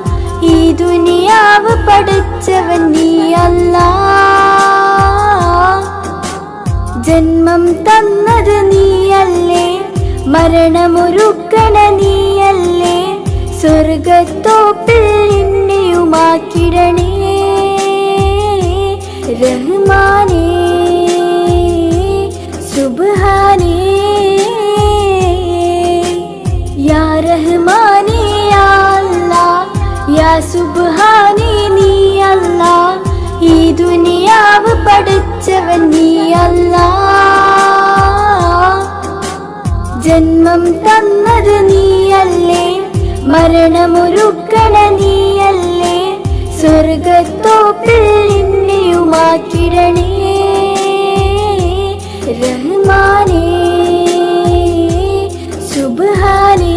ഈ ദുനിയാവ് പഠിച്ചവൻ നീ അല്ലാഹ്. ജന്മം തന്നത് നീയല്ലേ, മരണമൊരുക്കണ നീയല്ലേ. സ്വർഗത്തോപ്പിൽ എന്നെയുമാക്കിടണേ റഹ്മാനേ സുബ്ഹാനേ. യാ റഹ്മാനേ യാ അല്ലാഹ് യാ സുബ്ഹാനേ നീ അല്ലാഹ്. ഈ ദുനിയാവ് പഠിച്ചവൻ നീ അല്ലാഹ്. ജന്മം തന്നത് നീയല്ലേ, മരണമൊരുക്കണ നീയല്ലേ. സ്വർഗത്തോപ്പിൽ എന്നെയുമാക്കിടണേ റഹ്മാനേ സുബ്ഹാനേ.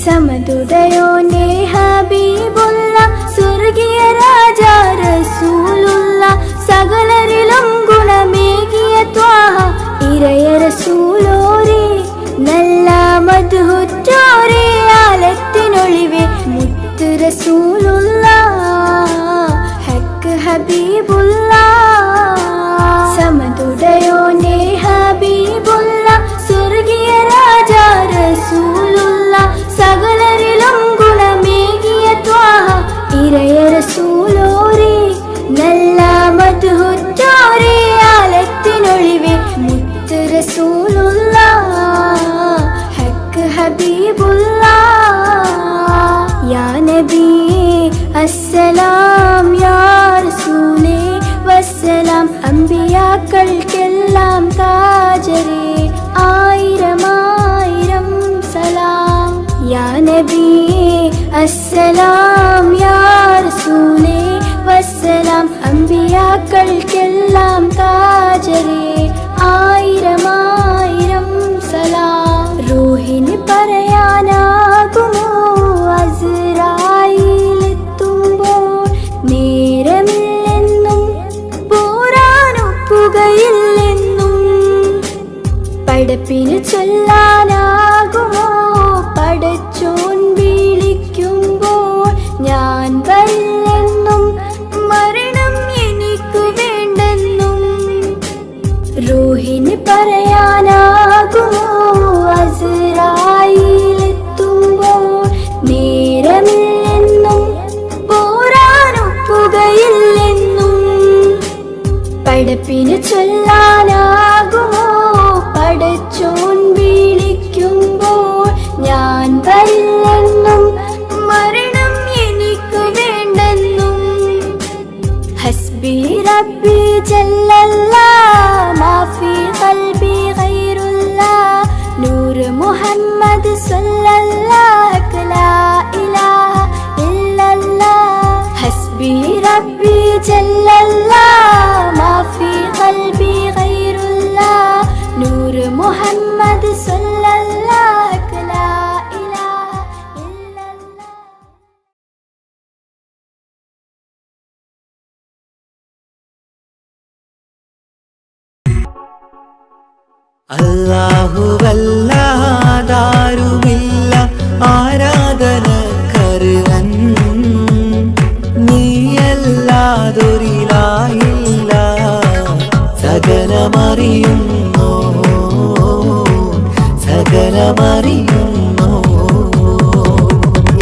സമതുദയോനെ ഹബീബുള്ള സ്വർഗീയ രാജാ റസൂലുള്ള. സകലരിലും ഗുണമേകിയ ത്വാഹ ഇറയ റസൂലോരേ. നല്ല മദ്ഹുറ്റോരേ ആലത്തിനൊളിവേ മുത്ത് റസൂലുള്ള ഹക്ക് ഹബീബുള്ള. സമതുദയോനെ ഹബീബുള്ള സ്വർഗീയ രാജാ റസൂലുള്ള. സകലരിലും ഗുണമേകിയ ത്വാഹ ഇറയ റസൂലോരേ. നല്ല മദ്ഹുറ്റോരേ ആലത്തിനൊളിവേ മുത്ത് റസൂലുള്ള ഹക്ക് ഹബീബുള്ള. യാ നബിയേ അസ്സലാം യാ റസൂലേ വസ്സലാം. അമ്പിയാക്കൾക്കെല്ലാം താജരേ ആയിരമായിരം സലാം. യാ നബിയേ അസ്സലാം യാ റസൂലേ വസ്സലാം. അമ്പിയാക്കൾക്കെല്ലാം താജരേ ആയിരമായിരം സലാം. റൂഹിന് പറയാനാകുമോ അസ്റായീലെത്തുമ്പോൾ നേരമില്ലെന്നും പോരാനൊക്കുകയില്ലെന്നും. പടപ്പിന് ചൊല്ലാനാകുമോ പടച്ചോൻ വിളിക്കുമ്പോൾ ഞാൻ വരില്ലെന്നും മരണം എനിക്കു വേണ്ടെന്നും. റൂഹിന് പറയാനാകുമോ അസ്റായീലെത്തുമ്പോൾ നേരമില്ലെന്നും പോരാനൊക്കുകയില്ലെന്നും. പടപ്പിന് ചൊല്ലാനാകുമോ പടച്ചോൻ വിളിക്കുമ്പോൾ ഞാൻ വരില്ലെന്നും മരണം എനിക്കു വേണ്ടെന്നും. ഹസ്ബി റബ്ബി ജല്ലല്ലാഹ് മാ ഫീ ഖൽബി ഗൈറുല്ലാഹ് നൂർ മുഹമ്മദ് സല്ലല്ലാഹു ലാ ഇലാഹ ഇല്ലല്ലാഹ്. ഹസ്ബി റബ്ബി ജല്ലല്ലാഹ് മാ ഫീ ഖൽബി ഗൈറുല്ലാഹ് നൂർ മുഹമ്മദ് സല്ലല്ലാഹു അല്ലാഹുവല്ലാതാരുമില്ല ആരാധനക്കർഹൻ, നീയല്ലാതൊരിലായില്ല സകലമറിയുന്നോ സകലമറിയുന്നോ.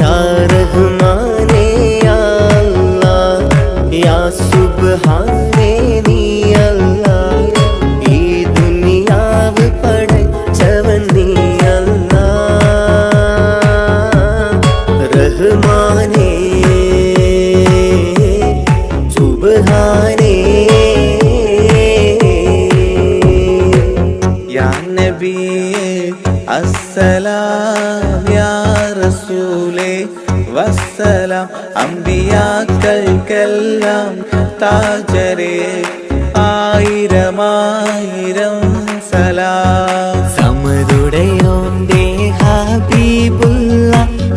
യാ റഹ്മാനേ യാ അല്ലാഹ്, യാ സുബ്ഹാനേ നീ അല്ലാഹ്, ഈ ദുനിയാവ് പടച്ചവൻ നീ അല്ലാഹ്. റഹ്മാനേ സുബ്ഹാനേ. യാ നബിയേ അസ്സലാം, യാ റസൂലേ വസ്സലാം, അമ്പിയാക്കൾക്കെല്ലാം താജരേ ആയിരമായിരം സലാം. സമതുടയോന്റെ ഹബീബുള്ള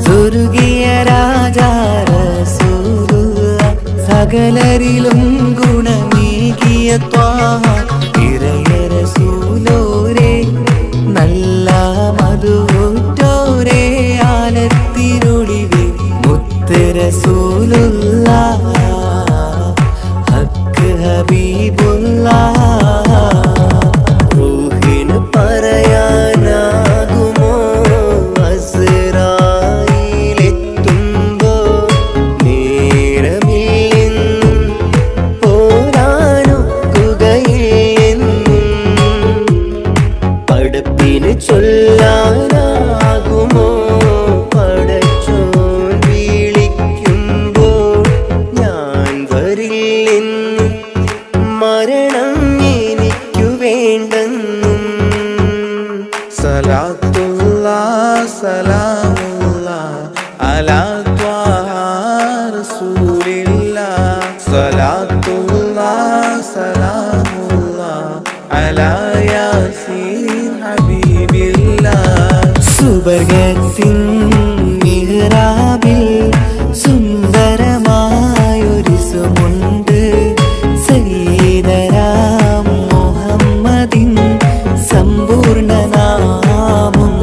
സ്വർഗീയ രാജാ റസൂലുള്ള, സകലരിലും ഗുണമേകിയ ത്വാഹ ഇറയ റസൂലോരേ, നല്ല മധുറ്റോരേ ആലത്തിനൊളിവേ മുത്ത് റസൂലുള്ളാഹ്, ഹക്ക് ഹബീബുള്ളാഹ്. റൂഹിന് പറയാനാകുമോ അസ്റായിലെത്തുമ്പോ, നേരമില്ലെന്നും പോരാനൊക്കുകയില്ലെന്നും പടപ്പിന് ചൊല്ലാനാകുമോ പടച്ചോൻ വിളിക്കുമ്പോൾ, ഞാൻ വരില്ലെന്നും മരണം എനിക്കു വേണ്ടെന്നും. സലാത്തുല്ലാഹ് സലാമുല്ലാഹ് അലാ ത്വാഹ റസൂലില്ലാഹ്, സലാത്തുല്ലാഹ് സലാമുല്ലാഹ് അലാ യാസീൻ ഹബീബില്ലാഹ്. സുബർഗത്തിൻ മിഹ്റാബിൽ സുന്ദരമായൊരു സുമുണ്ട്, സയ്യിദനാം മുഹമ്മദിൻ സമ്പൂർണ്ണ നാമം.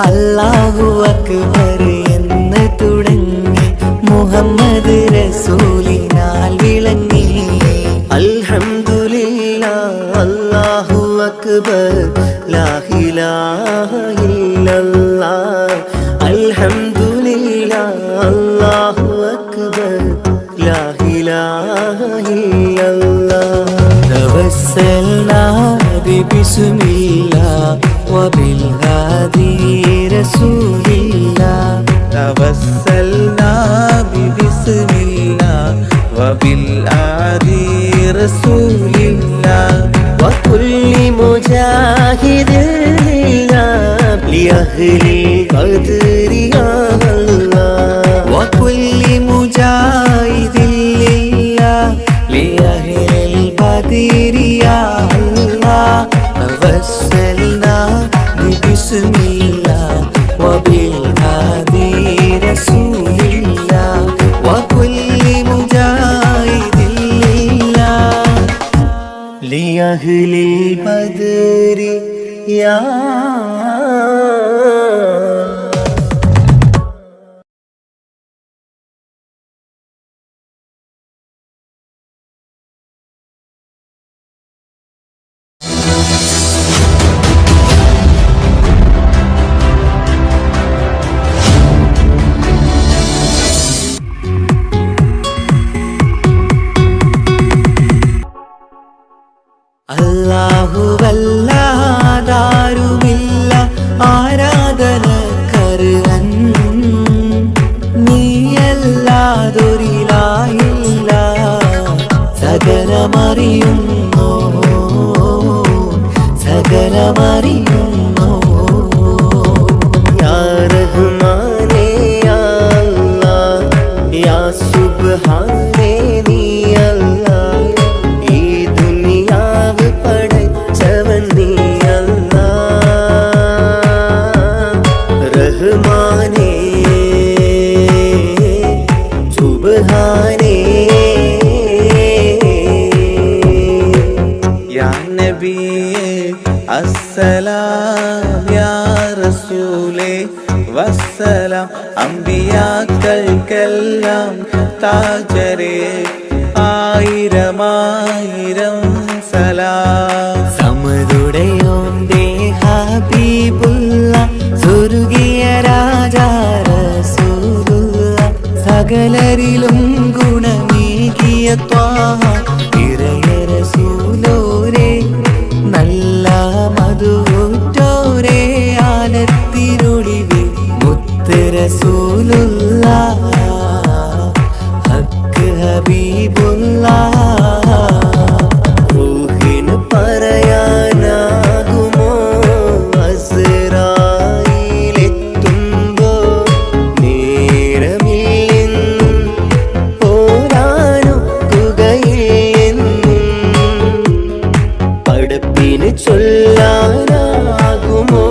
അല്ലാഹു അക്ബർ എന്ന് തുടങ്ങി മുഹമ്മദ് റസൂലിനാൽ വിളങ്ങി. അൽഹംദുലില്ലാഹ് അല്ലാഹു അക്ബർ ലാ ഇലാഹ ഇല്ലല്ലാഹ്. അൽഹംദുലില്ലാഹ് അല്ലാഹു അക്ബർ ലാ ഇലാഹ ഇല്ലല്ലാഹ്. തവസ്സൽനാ ബിസ്മില്ലാഹ് വബിൽഹാദി റസൂലില്ലാഹ്, തവസ്സൽനാ ബിസ്മില്ലാഹ് വബിൽആദി റസൂലില്ലാഹ്, വകുല്ലി മുജാഹിദിൻ ലില്ലാഹ് ലിഅഹ്ലി ഖദ്രി യാ അല്ലാഹ്. വകുല്ലി മുജാഹിദിൻ ലില്ലാഹ് ലിഅഹ്ലിൽ ബദ്രി യാ അല്ലാഹ്. തവസ്സൽനാ ബിസ്മില്ലാഹ് വബിൽഹാദി റസൂലില്ലാഹ്, വകുല്ലി മുജാഹിദിൻ ലില്ലാഹ് ലിഅഹ്ലിൽ ബദ്രി യാ. അല്ലാഹുവല്ലാതാരുമില്ല ആരാധനക്കർഹൻ, നീയല്ലാതൊരിലായില്ല സകലമറിയുന്നോ സകലമറിയുന്നോ. യാ റഹ്മാനേ യാ അല്ലാഹ്, യാ സുബ്ഹാനേ നീ അല്ലാഹ്, ഈ ദുനിയാവ് പടച്ചവൻ നീ അല്ലാഹ്. റഹ്മാനേ സുബ്ഹാനേ. യാ നബിയേ അസ്സലാം യാ റസൂലേ വസ്സലാം അമ്പിയാക്കൾക്കെല്ലാം താജരേ ആയിരമായിരം സലാം സമതുടയോന്റെ ഹബീബുള്ള സ്വർഗീയ രാജാ റസൂലുള്ള സകലരിലും ഗുണമേകിയ ത്വാഹ ഇറയ റസൂലോരേ നല്ല മധുറ്റോരേ ആലത്തിരൊളിവിൽ മുത്ത് റസൂലുള്ള ഹക്ക് ഹബീബുള്ള റൂഹിന് പറയാനാകുമോ അസ്റായിലെത്തുമ്പോ നേരമില്ലെന്നും പോരാനൊക്കുകയില്ലെന്നും പടപ്പിന് ചൊല്ലാനാകുമോ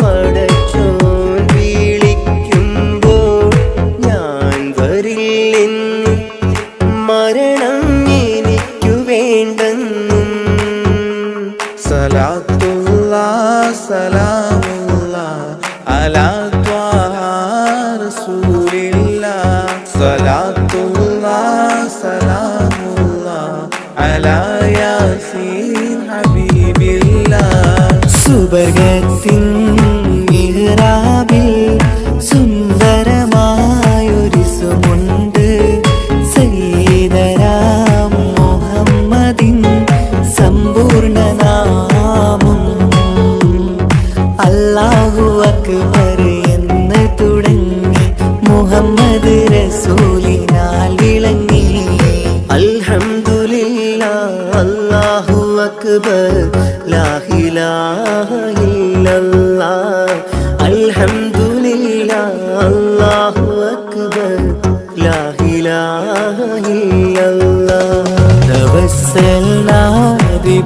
പടച്ചോൻ വിളിക്കുമ്പോൾ ഞാൻ വരില്ലെന്ന് മരണം എനിക്കു വേണ്ടെന്നും സലാത്തുല്ലാഹ് സലാമുല്ലാഹ് അലാ ത്വാഹ റസൂലില്ലാഹ് സലാത്തുല്ലാഹ് സലാമുല്ലാഹ് അലാ യാസീൻ ഹബീബില്ലാഹ് സുബർഗത്തിൻ മിഹ്റാബിൽ സുന്ദരമായൊരു സുമുണ്ട് സയ്യിദനാ മുഹമ്മദിൻ സമ്പൂർണ്ണ നാമം അല്ലാഹു അക്ബർ എന്ന് തുടങ്ങി മുഹമ്മദ് റസൂലിനാൽ വിളങ്ങി അൽഹംദുലില്ലാഹ് അല്ലാഹു അക്ബർ ലാ ഇലാഹ ഇല്ലല്ലാഹ് അൽഹംദുലില്ലാഹ് അല്ലാഹു അക്ബർ ലാ ഇലാഹ ഇല്ലല്ലാഹ് തവസ്സൽനാ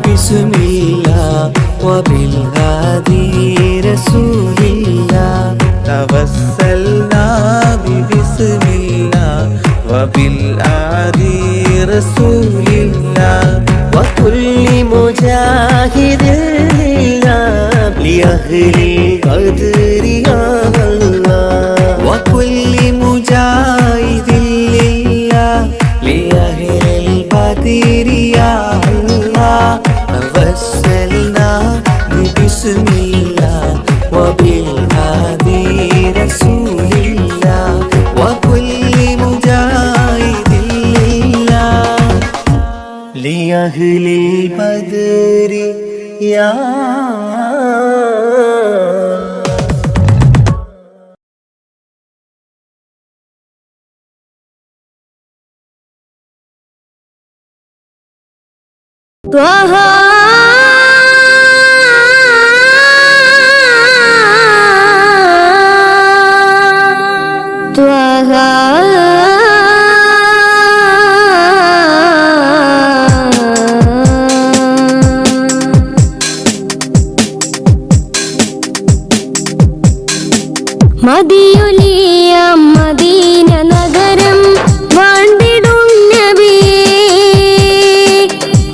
ബിസ്മില്ലാഹ് വബിൽഹാദി റസൂലില്ലാഹ് توسلنا ببسم الله وبالآدي رسول الله وكل مجاهد لله لأهل القدر يا الله وكل مجاهد لله لأهل القدر يا الله توسلنا ببسم الله وبالهادي رسول الله وكل مجاهد لله لأهل البدر يا ത്വഹ ത്വഹ മദിയുലിയ മദീന നഗരം വാണ്ടിടും നബിയേ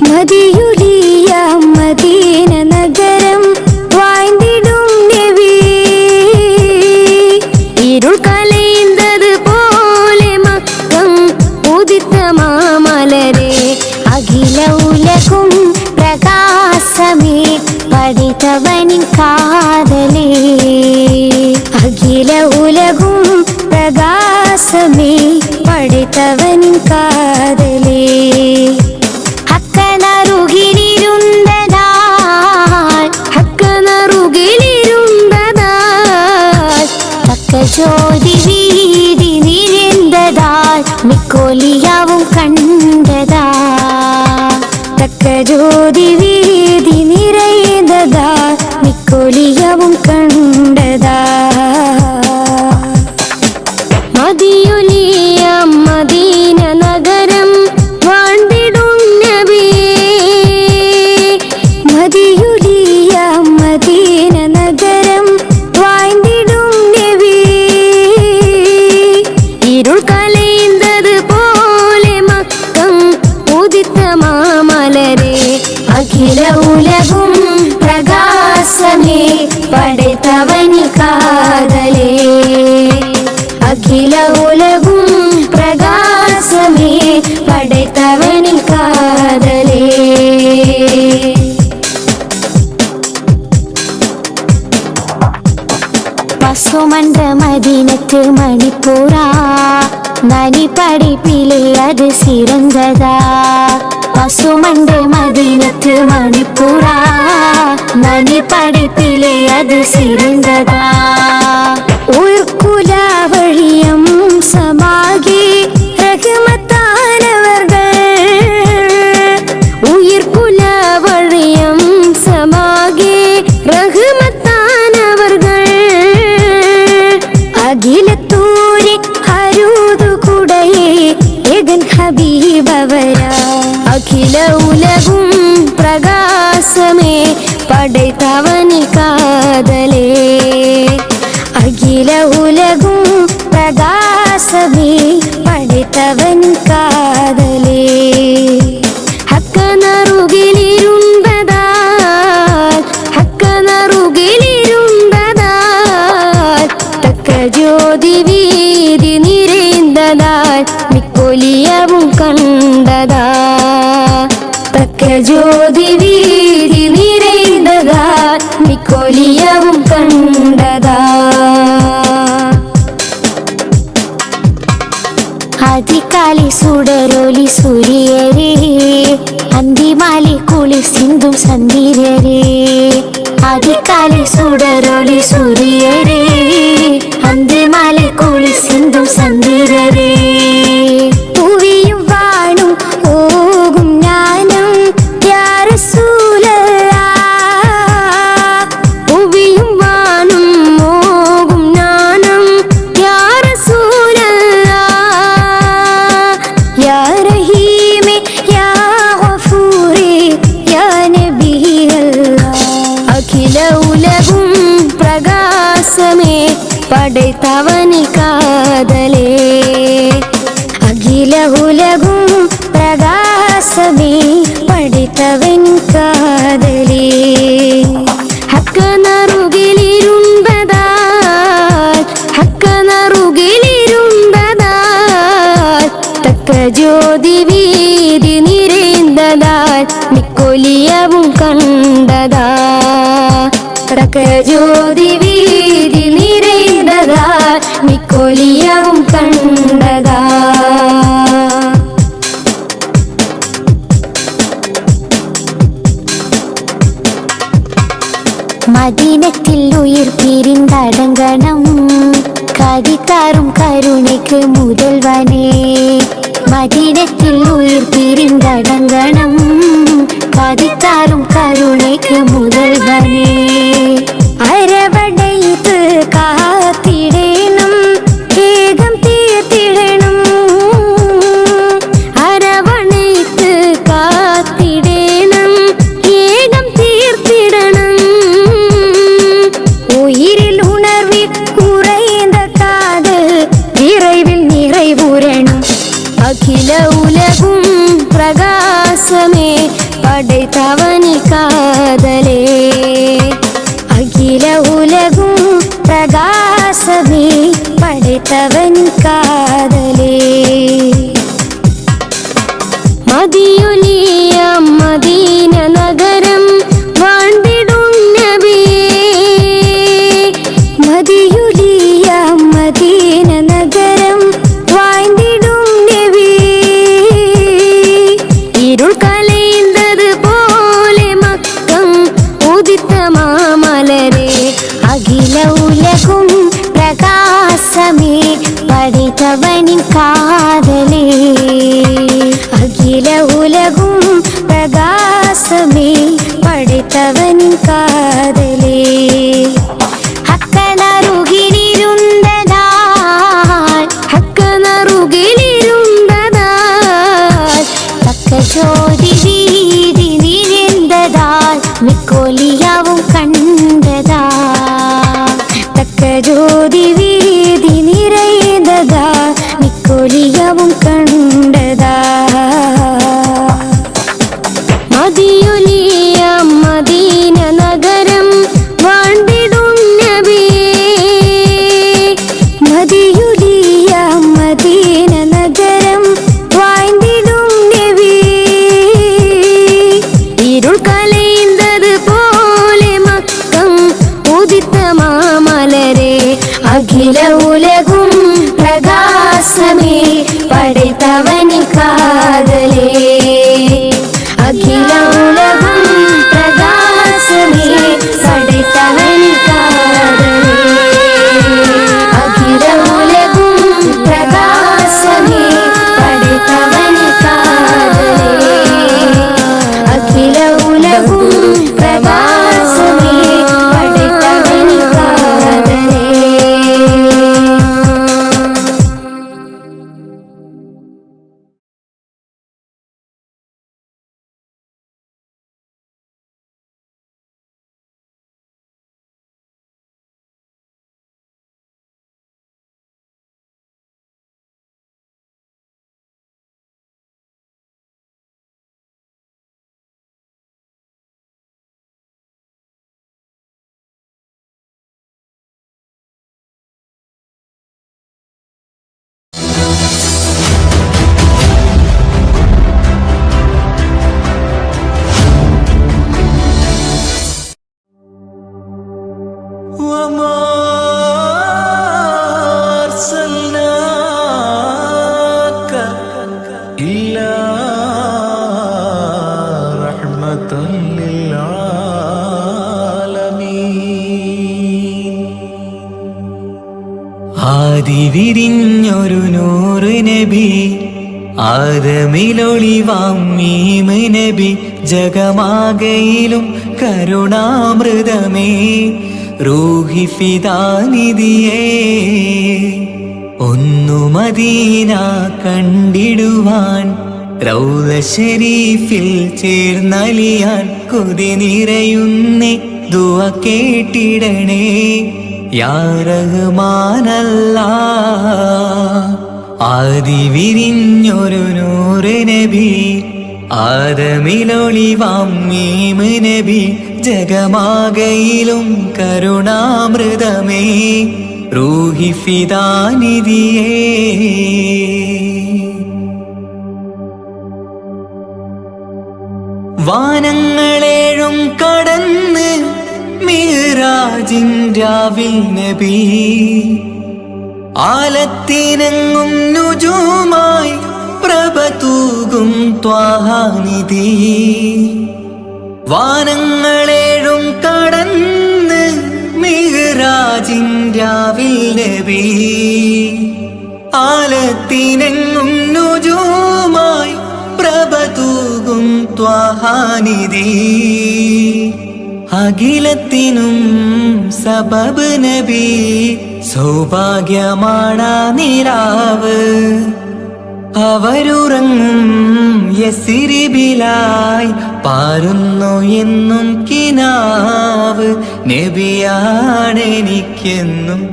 മദിയുലിയ മദീന നഗരം വാഴ്ന്നിടും നബിയേ ഇരുൾ കലൈന്തത് പോലെ മക്കം ഉദിത്ത മാമലരെ അഖില ഉലകും പ്രകാശമേ പഠിത്തവനിൻ കാതലേ അഖില ഉലകും പ്രകാശമേ പഠിത്തവനിൻ കാതലേ ജ്യോതി വീതി നിരന്തതാൽ മിക്കോലിയാവും കണ്ടതാ തക്ക ജ്യോതി വീതി നിറയുന്നതാൽ മിക്കോലിയാവും കണ്ടതാ മദിയുലിയ മദീന നഗരം വാണ്ടിടും നബിയേ മദിയുലിയ മദീന നഗരം വാഴ്ന്നിടും ഇരുൾ കലൈന്തത് പോലെ മക്കം ഉദിത്ത മാമലരെ അഖില ഉലകും പ്രകാശ പ്രകാശമേ പടൈത്തവനിൻ കാതലേ അഖില ഉലകും പ്രകാശമേ പടൈത്തവനിൻ കാതലേ പസുമണ്ട മദീനത്ത് മണിപ്പൂറ നനി പഠിപ്പിലെ അത് സിറന്തതാ പസുമണ്ട മദീനത്ത് മണിപ്പൂറ നനി പഠിപ്പിലെ അത് സിറന്തതാ ഉയർക്കുല വഴിയം സമാകി റഹ്മത്താനവർകൾ ഉയർക്കുല വഴിയം സമാകി റഹ്മത്താനവർകൾ അഖിലത്തൂരി ഹരൂതുകുടയേ ഏകൻ ഹബീബവര അഖില ഉലകും പ്രകാശമേ പടൈത്തവനിൻ കാതലേ അഖില ഉലകും പ്രകാശമേ പടൈത്തവനിൻ കാതലേ ഹക്കനറുകിലിരുമ്പതാൽ ഹക്കനറുകിലിരുമ്പതാൽ തക്ക ജ്യോതി വീതി നിറൈന്തതാൽ മിക്കൊലിയവും കണ്ടതാ തക്ക ജ്യോതി വീതി നിറൈന്തതാൽ മിക്കൊലിയവും കണ്ടതാ അതികാലി സുടരൊലി സൂര്യരേ അന്തിമാലി കുളി സിന്ധും സന്ധിരരേ അതികാലി സുടരൊലി സൂര്യരേ അന്തിമാലി കുളി സിന്ധും സന്ധിരരേ പൂവിയും വാണും ഓകും ജ്ഞാനം യാ റസൂലല്ലാഹ് പൂവിയും വാണും ഓകും ജ്ഞാനം യാ റസൂലല്ലാഹ് യാ റഹീമേ യാ ഗഫൂറേ യാ നബിയല്ലാഹ് അഖില ഉലകും പ്രകാശമേ പടൈത്തവനിൻ കാതലേ അഖില ഉലകും പ്രകാശമേ പടൈത്തവനിൻ കാതലേ ഹക്കനറുകിലിരുമ്പതാൽ ഹക്കനറുകിലിരുമ്പതാൽ തക്ക ജ്യോതി വീതി നിറൈന്തതാൽ മിക്കൊലിയവും കണ്ടതാ തക്ക ജ്യോതി വീതി നിറൈന്തതാൽ മിക്കൊലിയവും കണ്ടതാ മദീനത്തിൽ ഉയിർ പിരിന്തടങ്ങണം കതിതാറും കരുണയ്ക്ക് മുതൽവനേ മദീനത്തിൽ ഉയിർ പിരിന്തടങ്ങണം കതിതാറും കരുണയ്ക്ക് മുതൽവനേ അരവടൈത്ത് കാത്തിടേണം ഏകം തീർത്തിടണം അരവണൈത്ത് കാത്തിടേണം ഏകം തീർത്തിടണം ഉയിരിൽ ഉണർവിൽ കുറൈந்த കാതൽ വിரைவில் நிறைவுறணும் അഖില ഉലകും പ്രകാശമേ പടൈത്തവനിൻ കാതലേ അഖില ഉലകും പ്രകാശമേ പടൈത്തവനിൻ കാതലേ മദിയൊലിയ മദീന നഗരം വാഴ്ന്നിടും നബിയേ മദിയൊലിയ മദീന നഗരം വാഴ്ന്നിടും നബിയേ ഇരുൾ കലൈന്തത് പോലെ മക്കം ഉദിത്ത മാമലരേ അഖില ഉലകും പ്രകാശമേ പടൈത്തവനിൻ കാതലേ അഖില ഉലകും പ്രകാശമേ പടൈത്തവനിൻ കാതലേ ഹക്കനറുകിലിരുന്തതാൽ ഹക്കനറുകിലിരുന്തതാൽ തക്ക ജ്യോതി വീതി നിറൈന്തതാൽ മിക്കൊലിയവും കണ്ടതാ തക്ക ജ്യോതി വീതി നിറൈന്തതാ മിക്കൊലിയവും കണ്ടതാ മദിയൊലിയ മദീന നഗരം ഉലകും പ്രകാശമേ പടൈത്തവൻ കാതലേ അഖില ഉലകും പ്രകാശമേ പടൈത്തവൻ കാതലേ അഖില ഉലകും പ്രകാശമേ പടൈത്തവൻ കാതലേ وما أرسلناك إلا رحمة للعالمين ആദി വിരിഞ്ഞൊരു നൂറ് നബി ആദമിലൊളിവാം മീമ് നബി ജഗമാകയിലും കരുണാമൃതമേ റൂഹി ഫിദാനിധിയേ ഒന്നു മദീന കണ്ടിടുവാൻ റൗള ശരീഫിൽ ചേർന്നലിയാൻ കൊതി നിറയുന്നേ ദുആ കേട്ടിടണേ യാ റഹ്മാനല്ലാ ആദി വിരിഞ്ഞൊരു നൂറ് നബി ആദമിലൊളിവാം മീമ് നബി ജഗമാകയിലും കരുണാമൃതമേ റൂഹി ഫിദാനിധിയേ വാനങ്ങളേഴും കടന്ന് മിഹ്റാജിൻ രാവിൽ നബി ആലത്തിനെങ്ങും നുജൂമായി പ്രഭ തൂകും ത്വാഹാനിധി വാനങ്ങളേഴും കടന്ന് മിഹ്റാജിൻ രാവിൽ നബി ആലത്തിനെങ്ങും നുജൂമായി പ്രഭ തൂകും ത്വാഹാനിധി അഖിലത്തിനും സബബ് നബി സൗഭാഗ്യമാണാ നിലാവ് അവരുറങ്ങും യസിരിബിലായി പാരുന്നു എന്നും കിനാവ് നബിയാണെനിക്കെന്നും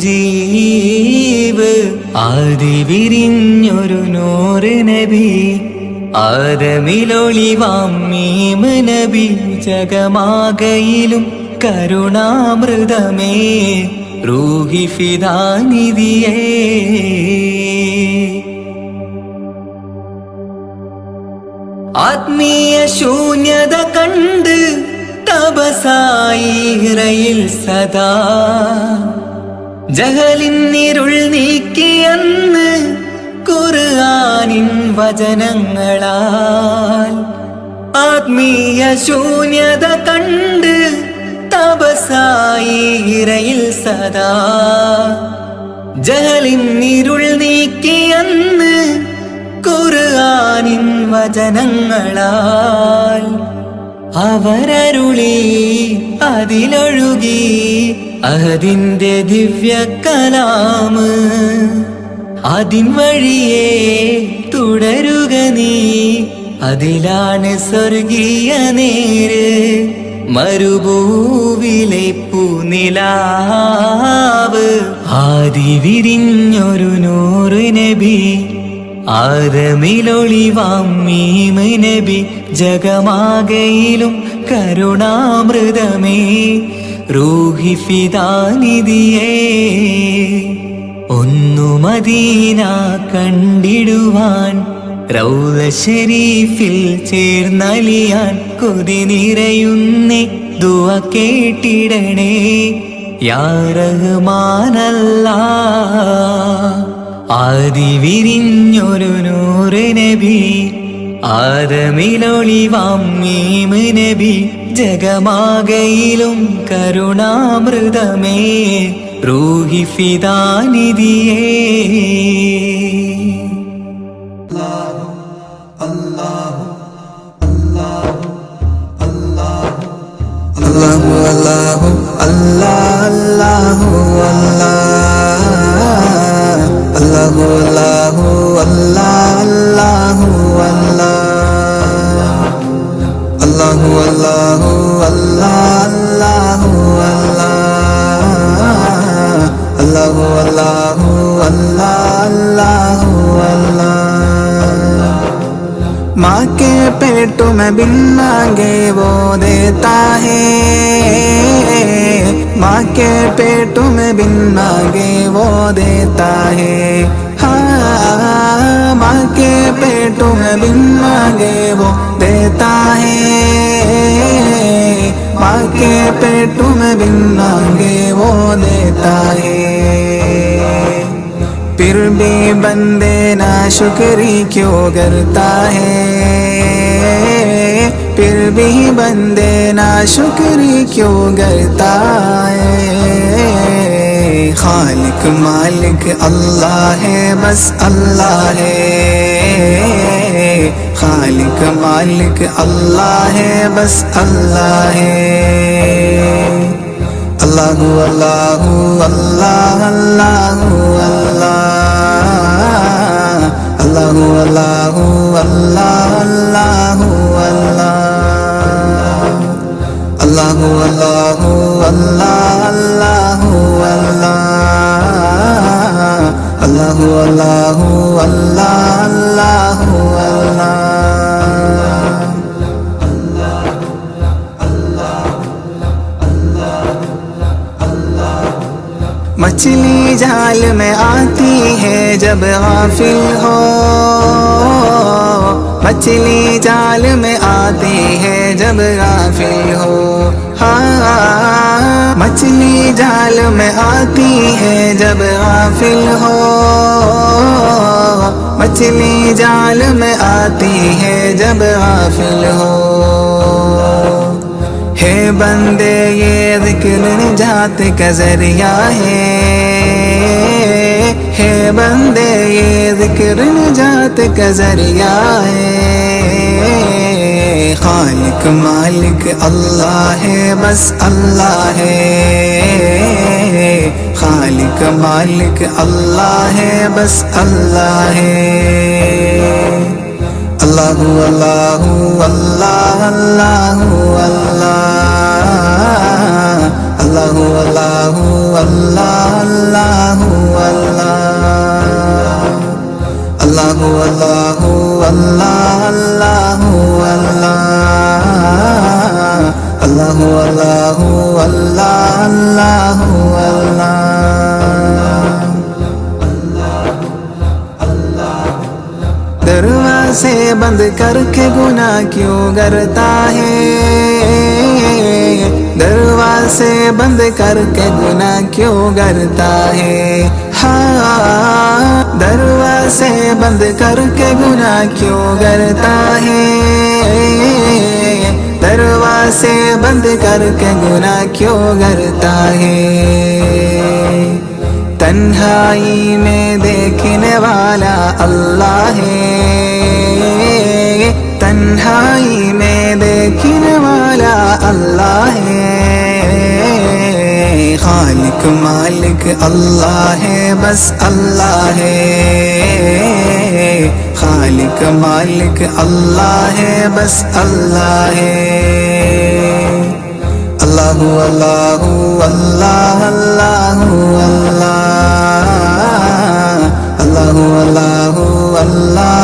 ജീവ് ആദി വിരിഞ്ഞൊരു നൂറ് നബി ആദമിലൊളിവാം മീമ് നബി ജഗമാകയിലും കരുണാമൃതമേ റൂഹി ഫിദാനിധിയേ ആത്മീയ ശൂന്യത കണ്ട് തപസായി ഇറയിൽ സദാ ജഹലിന്നിരുൾ നീക്കിയെന്ന് ഖുർആനിൻ വചനങ്ങളാൽ ആത്മീയ ശൂന്യത കണ്ട് തപസായി ഇറയിൽ സദാ ജഹലിന്നിരുൾ നീക്കിയെന്ന് ഖുർആനിൻ വചനങ്ങളാൽ അവരരുളി അതിലൊഴുകി അഹദിന്റെ ദിവ്യ കലാമ് അതിൻ വഴിയേ തുടരുക നീ അതിലാണ് സ്വർഗീയ നേര് മരുഭൂവിലെ പൂനിലാവ് ആദി വിരിഞ്ഞൊരു നൂറ് നബി ആദമിലൊളിവാം മീമ് നബി ജഗമാകയിലും കരുണാമൃതമേ റൂഹി ഫിദാനിധിയേ ഒന്നു മദീന കണ്ടിടുവാൻ റൗള ശരീഫിൽ ചേർന്നലിയാൻ കൊതി നിറയുന്നേ ദുആ കേട്ടിടണേ യാ റഹ്മാനല്ലാ ആദി വിരിഞ്ഞൊരു നൂറ് നബി ആദമിലൊളിവാം മീമ് നബി ജഗമാകയിലും കരുണാമൃതമേ റൂഹി ഫിദാനിധിയേ. അല്ലാഹു അല്ലാഹു അല്ലാഹു അല്ലാഹു അല്ലാഹു അല്ലാഹു അല്ലാഹു അല്ലാഹു അല്ലാഹു അല്ലാഹു അല്ലാഹു അല്ലാഹു. माँ के पेट में बिन मांगे वो देता है, माँ के पेट में बिन मांगे वो देता है. हाँ, माँ के पेट में बिन मांगे वो देता है, माँ के पेट में बिन मांगे वो देता है. फिर भी बंदे ना शुक्री क्यों करता है, फिर भी बंदे ना शुक्री क्यों करता है. खालिक मालिक अल्लाह है, बस अल्लाह है. खालिक मालिक अल्लाह है, बस अल्लाह है. अल्लाहु अल्लाहु अल्लाह अल्लाहु अल्लाह अल्लाहु अल्लाहु अल्लाह अल्लाहु अल्लाहु अल्लाहु अल्लाह अल्लाहु अल्लाहु अल्लाहु अल्लाह अल्लाहु अल्लाह. मछली जाल में आती है जब गाफिल हो, मछली जाल में आती है जब गाफिल हो. हाँ, मछली जाल में आती है जब गाफिल हो, मछली जाल में आती है जब गाफिल हो. है बंदे ये ज़िक्र निजात का ज़रिया है बंदे ये ज़िक्र निजात का ज़रिया है. खालिक मालिक अल्लाह है, बस अल्लाह है. खालिक मालिक अल्लाह है, बस अल्लाह है. अल्लाहु अल्लाहु अल्लाह अल्लाहु अल्लाहु अल्लाहु अल्लाह अल्लाहु अल्लाहु अल्लाह अल्लाहु अल्लाहु अल्लाहु अल्लाह अल्लाहु अल्लाह. दरवाज़े बंद करके गुनाह क्यों करता है, दरवाज़े बंद करके गुनाह क्यों करता है. हाँ, दरवाज़े बंद करके गुनाह क्यों करता है, दरवाज़े बंद करके गुनाह क्यों करता है. तन्हाई में देखने वाला अल्लाह है, तन्हाई में देखने वाला अल्लाह है. खालिक मालिक अल्लाह है, बस अल्लाह है. खालिक मालिक अल्लाह है, बस अल्लाह है. अल्लाहु अल्लाहु अल्लाह अल्लाहु अल्लाहु अल्लाहु अल्लाह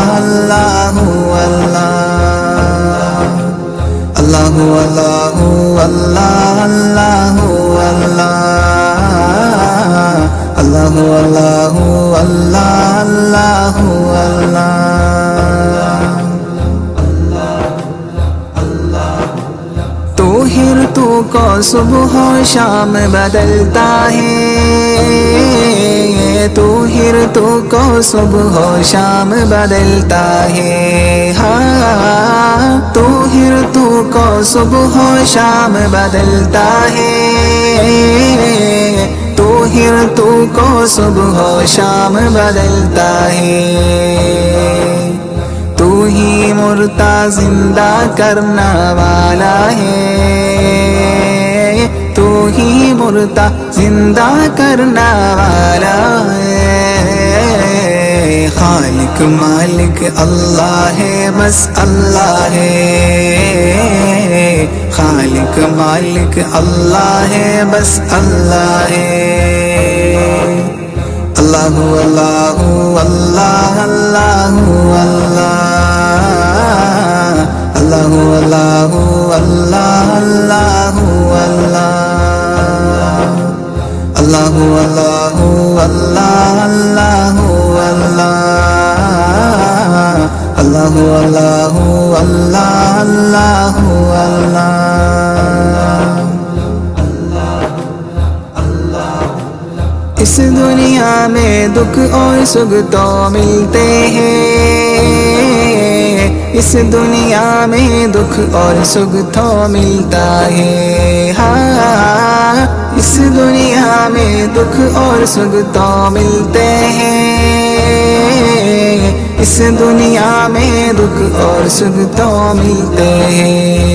अल्लाहु अल्लाहु अल्लाहु अल्लाह अल्लाहु अल्लाहु अल्लाहु अल्लाह अल्लाहु अल्लाह. तोहिर तू को सुबह शाम बदलता है, तू ही ऋतु को सुबह शाम बदलता है। हाँ, तू ही ऋतु को सुबह शाम बदलता है, तू ही ऋतु को सुबह शाम बदलता है। तू ही मुर्दा जिंदा करना वाला है, तू ही मुर्दा जिंदा करना वाला है। खालिक मालिक अल्लाह है, बस अल्लाह है। खालिक मालिक अल्लाह है, बस अल्लाह है। अल्लाहु अल्लाहु अल्लाह अल्लाहु अल्लाह, अल्लाहु अल्लाहु अल्लाह अल्लाहु अल्लाह, अल्लाहु अल्लाहु अल्लाह अल्लाहु अल्लाह, अल्लाहु अल्लाहु अल्लाह अल्लाहु अल्लाह। इस दुनिया में दुख और सुख तो मिलते हैं, इस दुनिया में दुख और सुख तो मिलता है। हाँ, इस दुनिया में दुख और सुख तो मिलते हैं, इस दुनिया में दुख और सुख तो मिलते हैं।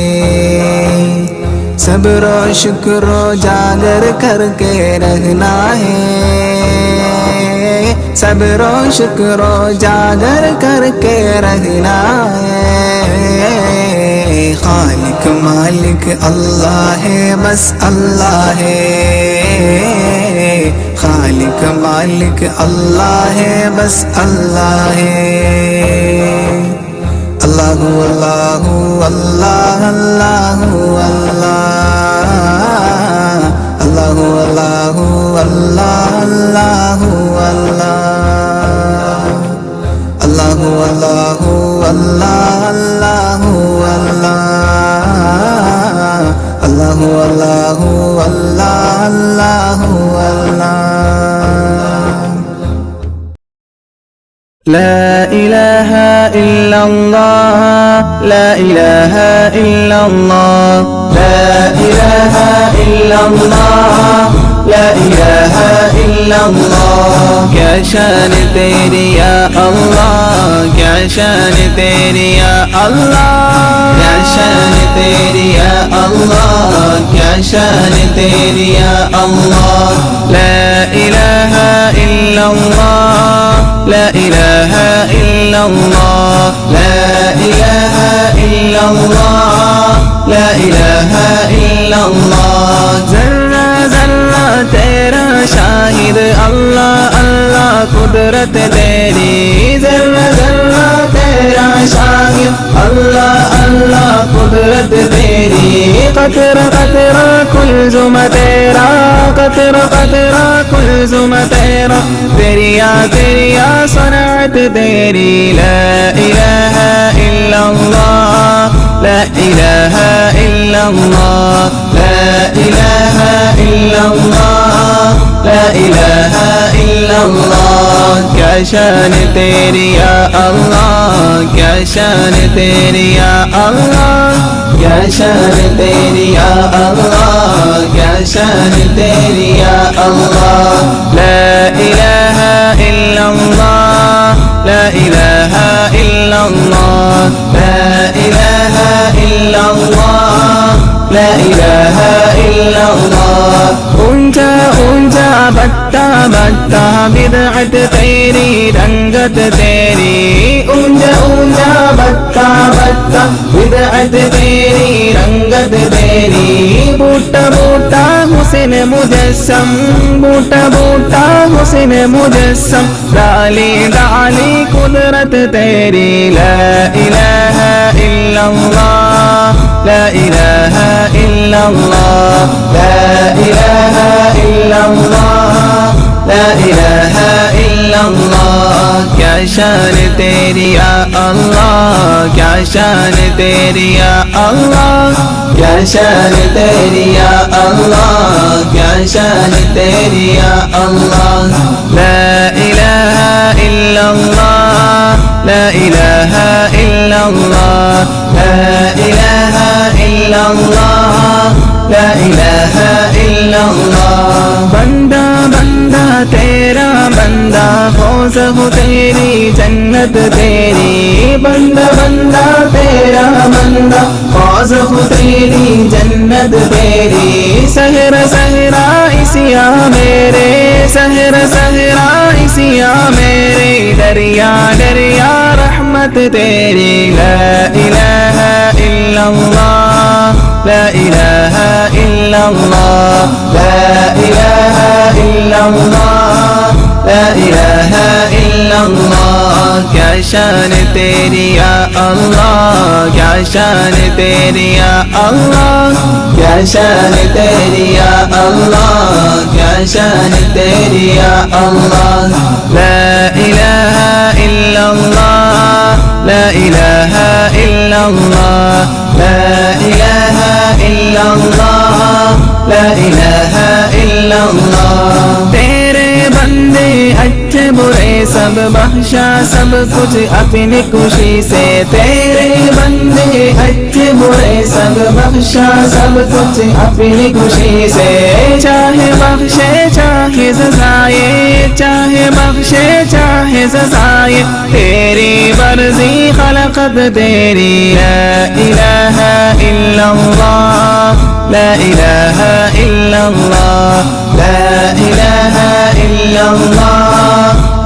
सब्र शुक्र जागर करके रहना है, सब्र शुक्र जागर करके रहना है। खालिक मालिक अल्लाह है, बस अल्लाह है। खालिक मालिक अल्लाह है, बस अल्लाह है। अल्लाहु अल्लाहु अल्लाह अल्लाहु अल्लाह, अल्लाहु अल्लाहु अल्लाह अल्लाहु अल्लाह, अल्लाहु अल्लाहु अल्लाह अल्लाहु अल्लाह, अल्लाहु अल्लाहु अल्लाह अल्लाहु अल्लाह। لا إله إلا الله، لا إله إلا الله، لا إله إلا الله، لا إله إلا الله। क्या शान तेरी या अल्लाह, क्या शान तेरी या अल्लाह, क्या शान तेरी या अल्लाह, क्या शान तेरी या अल्लाह। لا إله إلا الله، لا إله إلا الله، لا إله إلا الله، لا إله إلا الله। ज़र्रा ज़र्रा तेरा शाहिद अल्लाह अल्लाह कुदरत तेरी, ज़र्रा ज़र्रा तेरा शाहिद अल्लाह अल्लाह कुदरत तेरी। क़त्र क़त्र कुलज़ुम तेरा, क़त्र क़त्र कुलज़ुम तेरा, तेरिया तेरिया सनअत तेरी। ला इलाहा इल्लल्लाह, ला इलाहा इल्लल्लाह, ला इलाहा इल्लल्लाह, ला इलाहा इल्लल्लाह। क्या शान तेरी या अल्लाह, क्या शान तेरी या अल्लाह, क्या शान तेरी या अल्लाह, क्या शान तेरी या अल्लाह। ला इलाहा इल्लल्लाह, ला इलाहा इल्लल्लाह, ला इलाहा इल्लल्लाह, ला इलाहा इल्लल्लाह। ऊंचा ऊंचा बत्ता बत्ता बिदअत तेरी, रंगत तेरी। ऊंचा ऊंचा बत्ता बत्ता बिदअत तेरी, रंगत तेरी। बूटा बूटा हुस्न मुजस्सम, बूटा बूटा हुस्न मुजस्सम, डाली डाली कुदरत तेरी। ला इलाहा इल्लल्लाह, ला इलाहा इल्लल्लाह, ला इलाहा इल्लल्लाह, ला इलाहा इल्लल्लाह। क्या शान तेरी या अल्लाह, क्या शान तेरी या अल्लाह, क्या शान तेरी या अल्लाह, क्या शान तेरी या अल्लाह। ला इलाहा इल्लल्लाह, ला इलाहा इल्लल्लाह, ला इलाहा इल्लल्लाह, ला इलाहा इल्लल्लाह। बंदा बंदा तेरा बंदा, फौज हो तेरी जन्नत तेरी। बंदा बंदा तेरा बंदा, फौज हो तेरी जन्नत तेरी। सहरा सहरा इसिया मेरे, सहरा सहरा इसिया मेरे। दरिया दरिया रहमत तेरी। ला इलाहा इल्लल्लाह, ला इलाहा इल्लल्लाह, ला इलाहा इल्लल्लाह, ला इलाहा इल्लल्लाह। क्या शान तेरी या अल्लाह, क्या शान तेरी या अल्लाह, क्या शान तेरी या अल्लाह, क्या शान तेरी या अल्लाह। ला इलाहा इल्लल्लाह, ला इलाहा इल्लल्लाह, ला इलाहा इल्लल्लाह, ला इलाहा इल्लल्लाह। तेरे बंदे अच्छे बुरे सब बख्शा सब कुछ अपनी खुशी से। तेरे बंदे अच्छे बुरे सब बख्शा सब कुछ अपनी खुशी से। चाहे बख्शे चाहे सजाए, चाहे बख्शे चाहे सजाए, तेरी मर्जी खलकत तेरी। ला इलाहा इल्लल्लाह, ला इलाहा इल्लल्लाह, ला इलाहा इल्लल्लाह,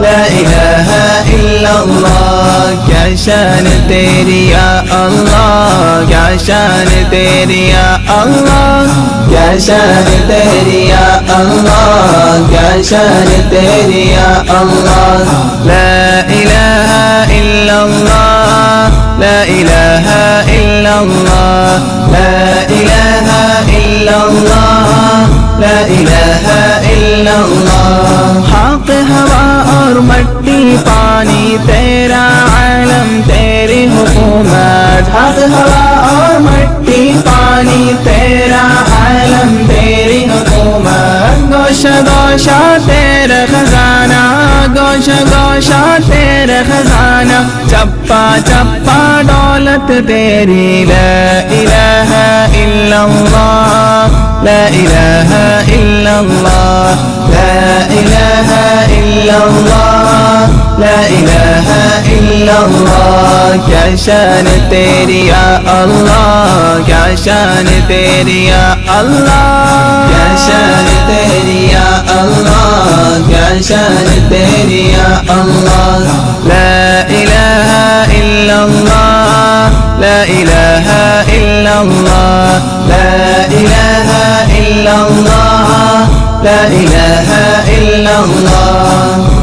ला इलाहा इल्लल्लाह। क्या शान तेरी या अल्लाह, क्या शान तेरी या अल्लाह, क्या शान तेरी या अल्लाह, क्या शान तेरी या अल्लाह। ला इलाहा इल्लल्लाह, ला इलाहा इल्लल्लाह, ला इलाहा इल्लल्लाह, ला इलाहा इल्लल्लाह। हक हवा और मट्टी पानी तेरा आलम तेरी हुकूमत। हक हवा और मट्टी पानी तेरा आलम तेरी हुकूमत। गोशा गोशा तेरा खजाना, गोशा गोशा तेरा खजाना। चप्पा चप्पा दौलत तेरी। ला इलाहा इल्लल्लाह, ला इलाहा इल्लल्लाह, ला इलाहा इल्लल्लाह, ला इलाहा इल्लल्लाह। क्या शान तेरी या अल्लाह, क्या शान तेरी या अल्लाह, क्या शान तेरी या अल्लाह, क्या शान तेरी या अल्लाह। ला इलाहा इल्लल्लाह, ला इलाहा इल्लल्लाह, ला इलाहा इल्लल्लाह, ला इलाहा इल्लल्लाह।